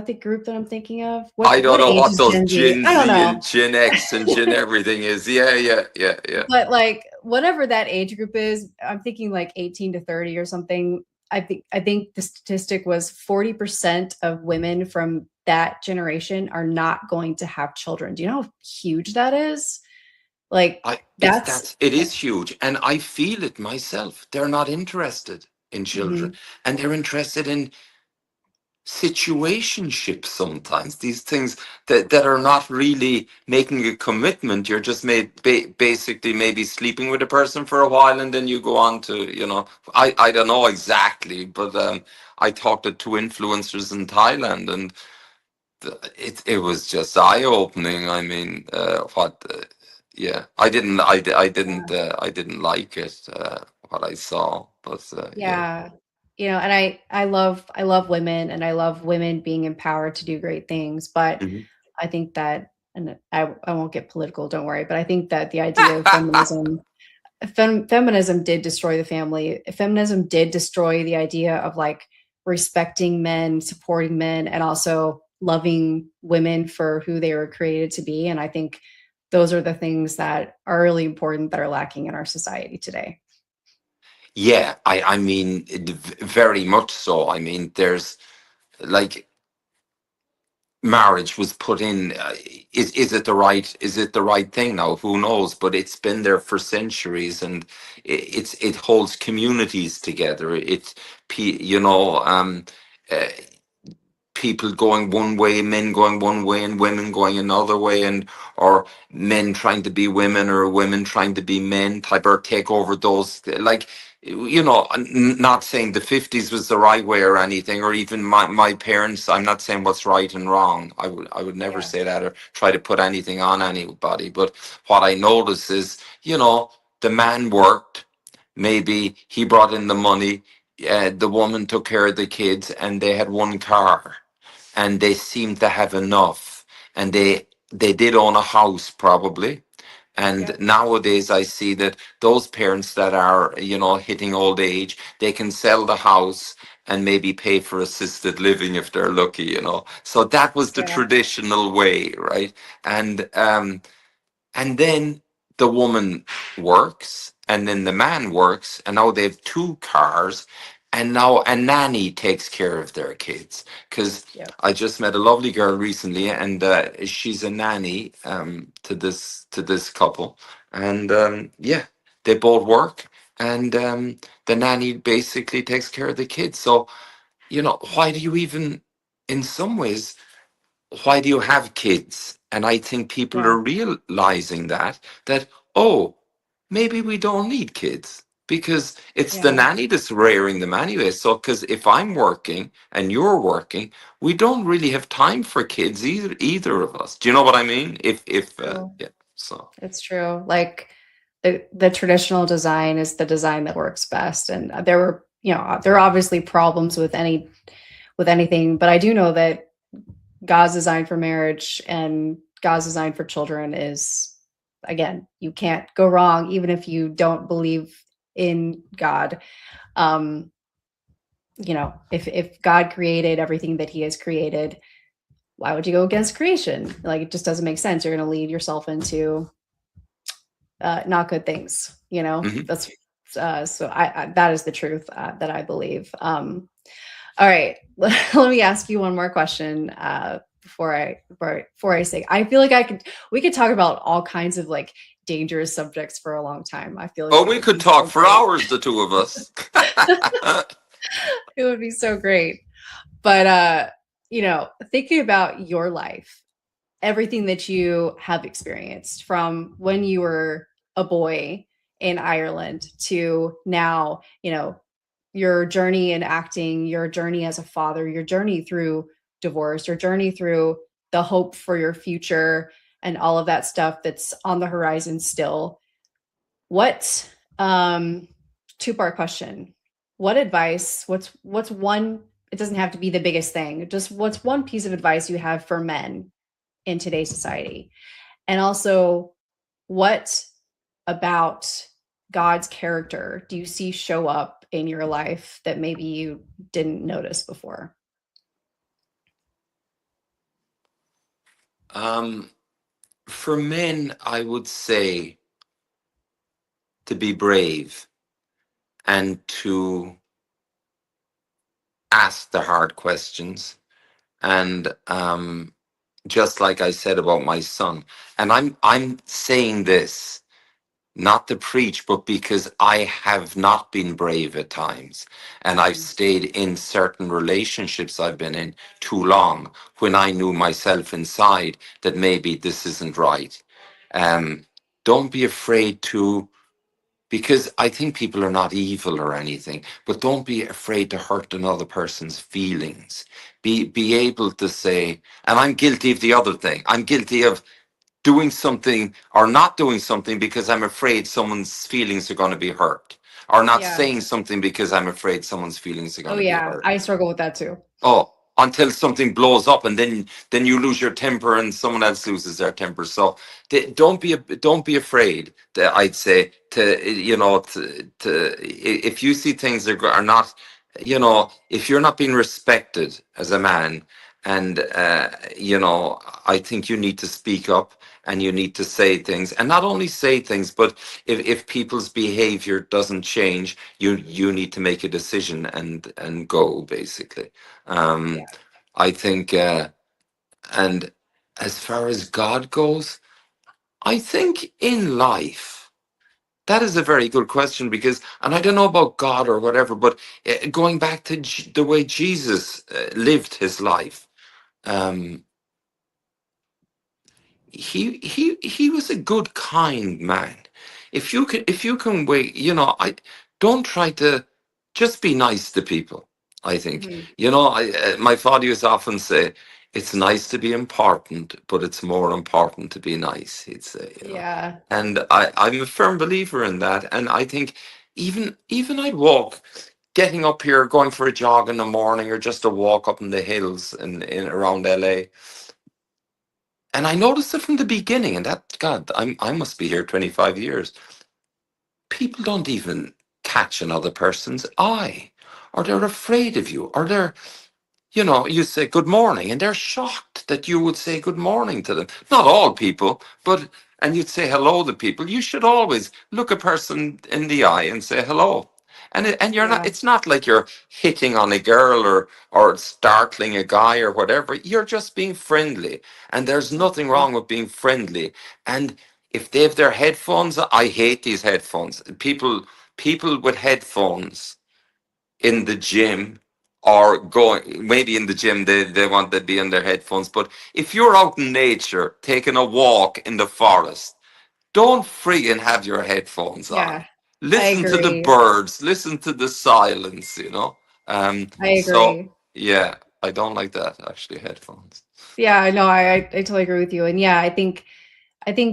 the group that I'm thinking of? I What don't what know age what is those Gen Z? Gen I don't Z know. and Gen X and Gen everything is. Yeah, yeah, yeah, yeah. But like whatever that age group is, I'm thinking like 18 to 30 or something. I think the statistic was 40% of women from that generation are not going to have children. Do you know how huge that is? Like that's It is huge, and I feel it myself. They're not interested in children, mhm. and they're interested in situationships sometimes. These things that are not really making a commitment. You're just basically maybe sleeping with a person for a while, and then you go on to I don't know exactly, but I talked to two influencers in Thailand, and it was just eye opening. I mean, yeah, I didn't like it, what I saw, but yeah. Yeah. And I love women, and I love women being empowered to do great things, but Mhm. I think that, and I won't get political, don't worry, but I think that the idea of feminism did destroy the family. Feminism did destroy the idea of like respecting men, supporting men, and also loving women for who they were created to be. And I think those are the things that are really important that are lacking in our society today. Yeah, I mean, very much so. I mean, there's like marriage was put in. Is it the right thing now? Who knows? But it's been there for centuries, and it holds communities together. You know, uh, people going one way, men going one way, and women going another way, and or men trying to be women or women trying to be men type, or take over those, like, not saying the 50s was the right way or anything, or even my parents. I'm not saying what's right and wrong. I would never Yeah. say that or try to put anything on anybody. But what I notice is, the man worked, maybe he brought in the money, the woman took care of the kids, and they had one car, and they seemed to have enough, and they did own a house probably. And Yep. nowadays I see that those parents that are, hitting old age, they can sell the house and maybe pay for assisted living if they're lucky, so that was the Yeah. traditional way, right? And then the woman works, and then the man works, and now they have two cars, and now a nanny takes care of their kids. Because Yep. I just met a lovely girl recently, and she's a nanny, to this couple, and yeah, they both work, and the nanny basically takes care of the kids. So, why do you even, in some ways, why do you have kids? And I think people Yeah. are realizing that, oh, maybe we don't need kids, because it's the Yeah. nanny that's rearing them anyway. So, because if I'm working and you're working, we don't really have time for kids, either of us. Do you know what I mean? If True. Yeah. So. It's true. Like the traditional design is the design that works best. And there are obviously problems with anything, but I do know that God's design for marriage and God's design for children is, again, you can't go wrong, even if you don't believe in God. Um, if God created everything that He has created, why would you go against creation? Like, it just doesn't make sense. You're going to lead yourself into not good things. Mhm. That's so I that is the truth that I believe. All right, let me ask you one more question before I say. I feel like we could talk about all kinds of like dangerous subjects for a long time. I feel like Oh, it we would could be so talk for great. hours, the two of us. It would be so great. But thinking about your life, everything that you have experienced from when you were a boy in Ireland to now, your journey in acting, your journey as a father, your journey through divorce, your journey through the hope for your future and all of that stuff that's on the horizon still. What two-part question. What advice, what's one, it doesn't have to be the biggest thing, just what's one piece of advice you have for men in today's society? And also, what about God's character do you see show up in your life that maybe you didn't notice before? um, for men, I would say to be brave and to ask the hard questions, and just like I said about my son. And I'm saying this not to preach, but because I have not been brave at times, and I've Mhm. stayed in certain relationships I've been in too long, when I knew myself inside that maybe this isn't right. um don't be afraid to because I think people are not evil or anything, but don't be afraid to hurt another person's feelings. Be able to say, and I'm guilty of the other thing. I'm guilty of doing something or not doing something because I'm afraid someone's feelings are going to be hurt, or not Yeah. saying something because I'm afraid someone's feelings are Oh going to be yeah, hurt. I struggle with that too. Oh, until something blows up, and then you lose your temper, and someone else loses their temper. So don't be afraid. That I'd say to if you see things that are not, if you're not being respected as a man, and I think you need to speak up, and you need to say things, and not only say things, but if people's behavior doesn't change, you need to make a decision and go, basically. Yeah. um, I think, and as far as God goes, I think in life, that is a very good question, because, and I don't know about God or whatever, but going back to the way Jesus lived his life, um, he was a good, kind man. If you can wait, I don't try to, just be nice to people. I think, Mhm. my father used to often say, it's nice to be important, but it's more important to be nice, he'd say. Yeah. And I'm a firm believer in that. And I think, even I'd walk, getting up here, going for a jog in the morning, or just a walk up in the hills in around LA. And I noticed it from the beginning, and that, God, I must be here 25 years. People don't even catch another person's eye, or they're afraid of you, or you say good morning, and they're shocked that you would say good morning to them. Not all people, but, and you'd say hello to people. You should always look a person in the eye and say hello. And you're not, Yeah. it's not like you're hitting on a girl, or startling a guy or whatever. You're just being friendly. And there's nothing Mhm. wrong with being friendly. And if they have their headphones, I hate these headphones. People with headphones in the gym, or going, maybe in the gym, they want to be in their headphones. But if you're out in nature taking a walk in the forest, don't freaking have your headphones on. Yeah. I Listen to the agree. birds, listen to the silence. I So agree. yeah, I don't like that, actually, headphones. Yeah, no, I totally agree with you. And yeah, I think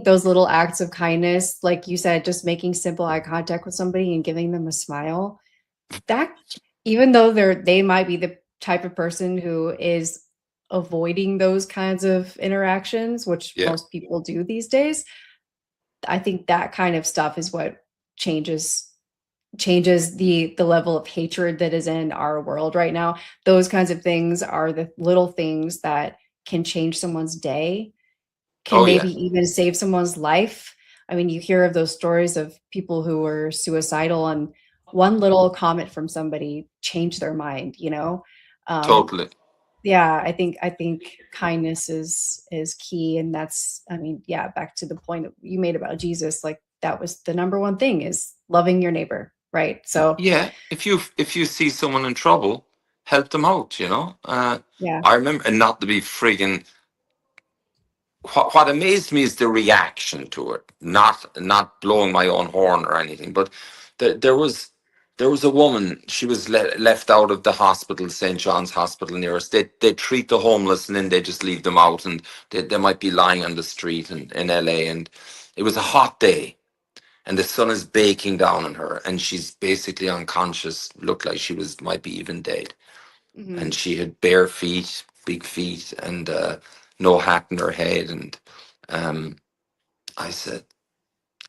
those little acts of kindness, like you said, just making simple eye contact with somebody and giving them a smile, that even though they might be the type of person who is avoiding those kinds of interactions, which Yeah. most people do these days, I think that kind of stuff is what changes changes the level of hatred that is in our world right now. Those kinds of things are the little things that can change someone's day, can Oh yeah. maybe even save someone's life. I mean, you hear of those stories of people who were suicidal, and one little comment from somebody changed their mind. Um, Totally. yeah, I think kindness is key, and that's, I mean, yeah, back to the point you made about Jesus, like that was the number one thing, is loving your neighbor, right? So, Yeah, if you see someone in trouble, help them out. yeah. I remember, and not to be friggin'. What amazed me is the reaction to it, not blowing my own horn or anything, but there was a woman. She was left out of the hospital, St. John's Hospital near us. They treat the homeless, and then they just leave them out, and they might be lying on the street in LA. And it was a hot day, and the sun is baking down on her, and she's basically unconscious, looked like she was, might be even dead. And Mhm. she had bare feet, big feet, and no hat in her head. And um, I said,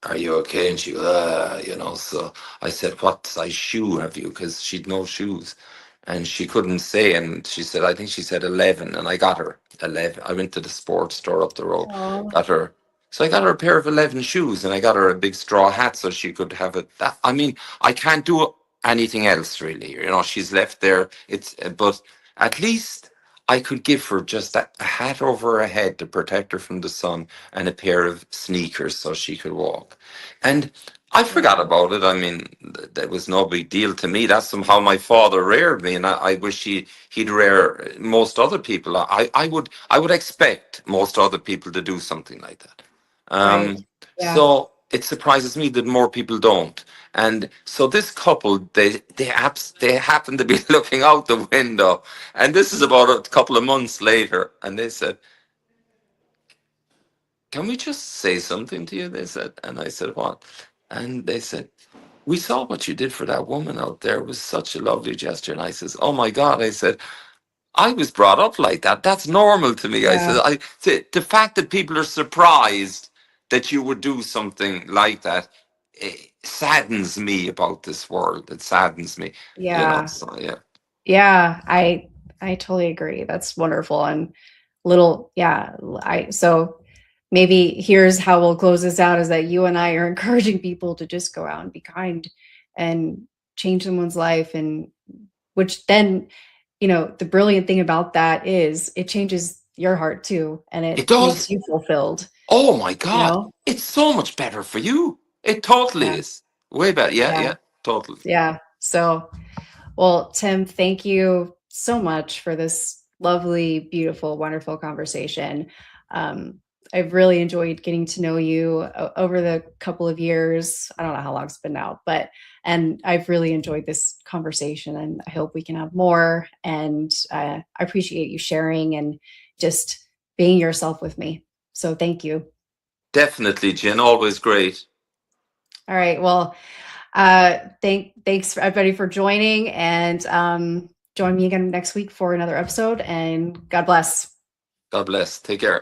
"Are you okay?" And she goes, So I said, "What size shoe have you?" Because she'd no shoes, and she couldn't say. And she said, "I think she said 11." And I got her 11. I went to the sports store up the road, Aw. got her. So I got her a pair of 11 shoes, and I got her a big straw hat so she could have it. I mean, I can't do anything else, really. She's left there. But at least I could give her just a hat over her head to protect her from the sun, and a pair of sneakers so she could walk. And I forgot Yeah. about it. I mean, that was no big deal to me. That's somehow my father reared me, and I wish he'd rear most other people. I would expect most other people to do something like that. Right. Um, Yeah. so. it surprises me that more people don't. And so this couple, they happen to be looking out the window, and this is about a couple of months later, and they said, "Can we just say something to you?" They said, and I said, "What?" And they said, "We saw what you did for that woman out there. It was such a lovely gesture." And I says, "Oh my God!" I said, "I was brought up like that. That's normal to me." I Yeah. said, the fact that people are surprised that you would do something like that, it saddens me about this world. It saddens me, you know. Yeah. So yeah, Yeah, I totally agree. That's wonderful. And little, yeah, I so maybe here's how we'll close this out is that you and I are encouraging people to just go out and be kind and change someone's life. And which then, the brilliant thing about that is it changes your heart too, and it it makes does. you fulfilled, Oh my you God, know? it's so much better for you. It totally Yeah, is. Way better. Yeah, yeah, yeah, totally. yeah. So well, Tim, thank you so much for this lovely, beautiful, wonderful conversation. Um, I've really enjoyed getting to know you over the couple of years. I don't know how long it's been now, and I've really enjoyed this conversation, and I hope we can have more. And I appreciate you sharing and just being yourself with me. So thank you. Definitely, Jen. Always great. All right. Well, thanks for everybody for joining, and join me again next week for another episode, and God bless. God bless. Take care.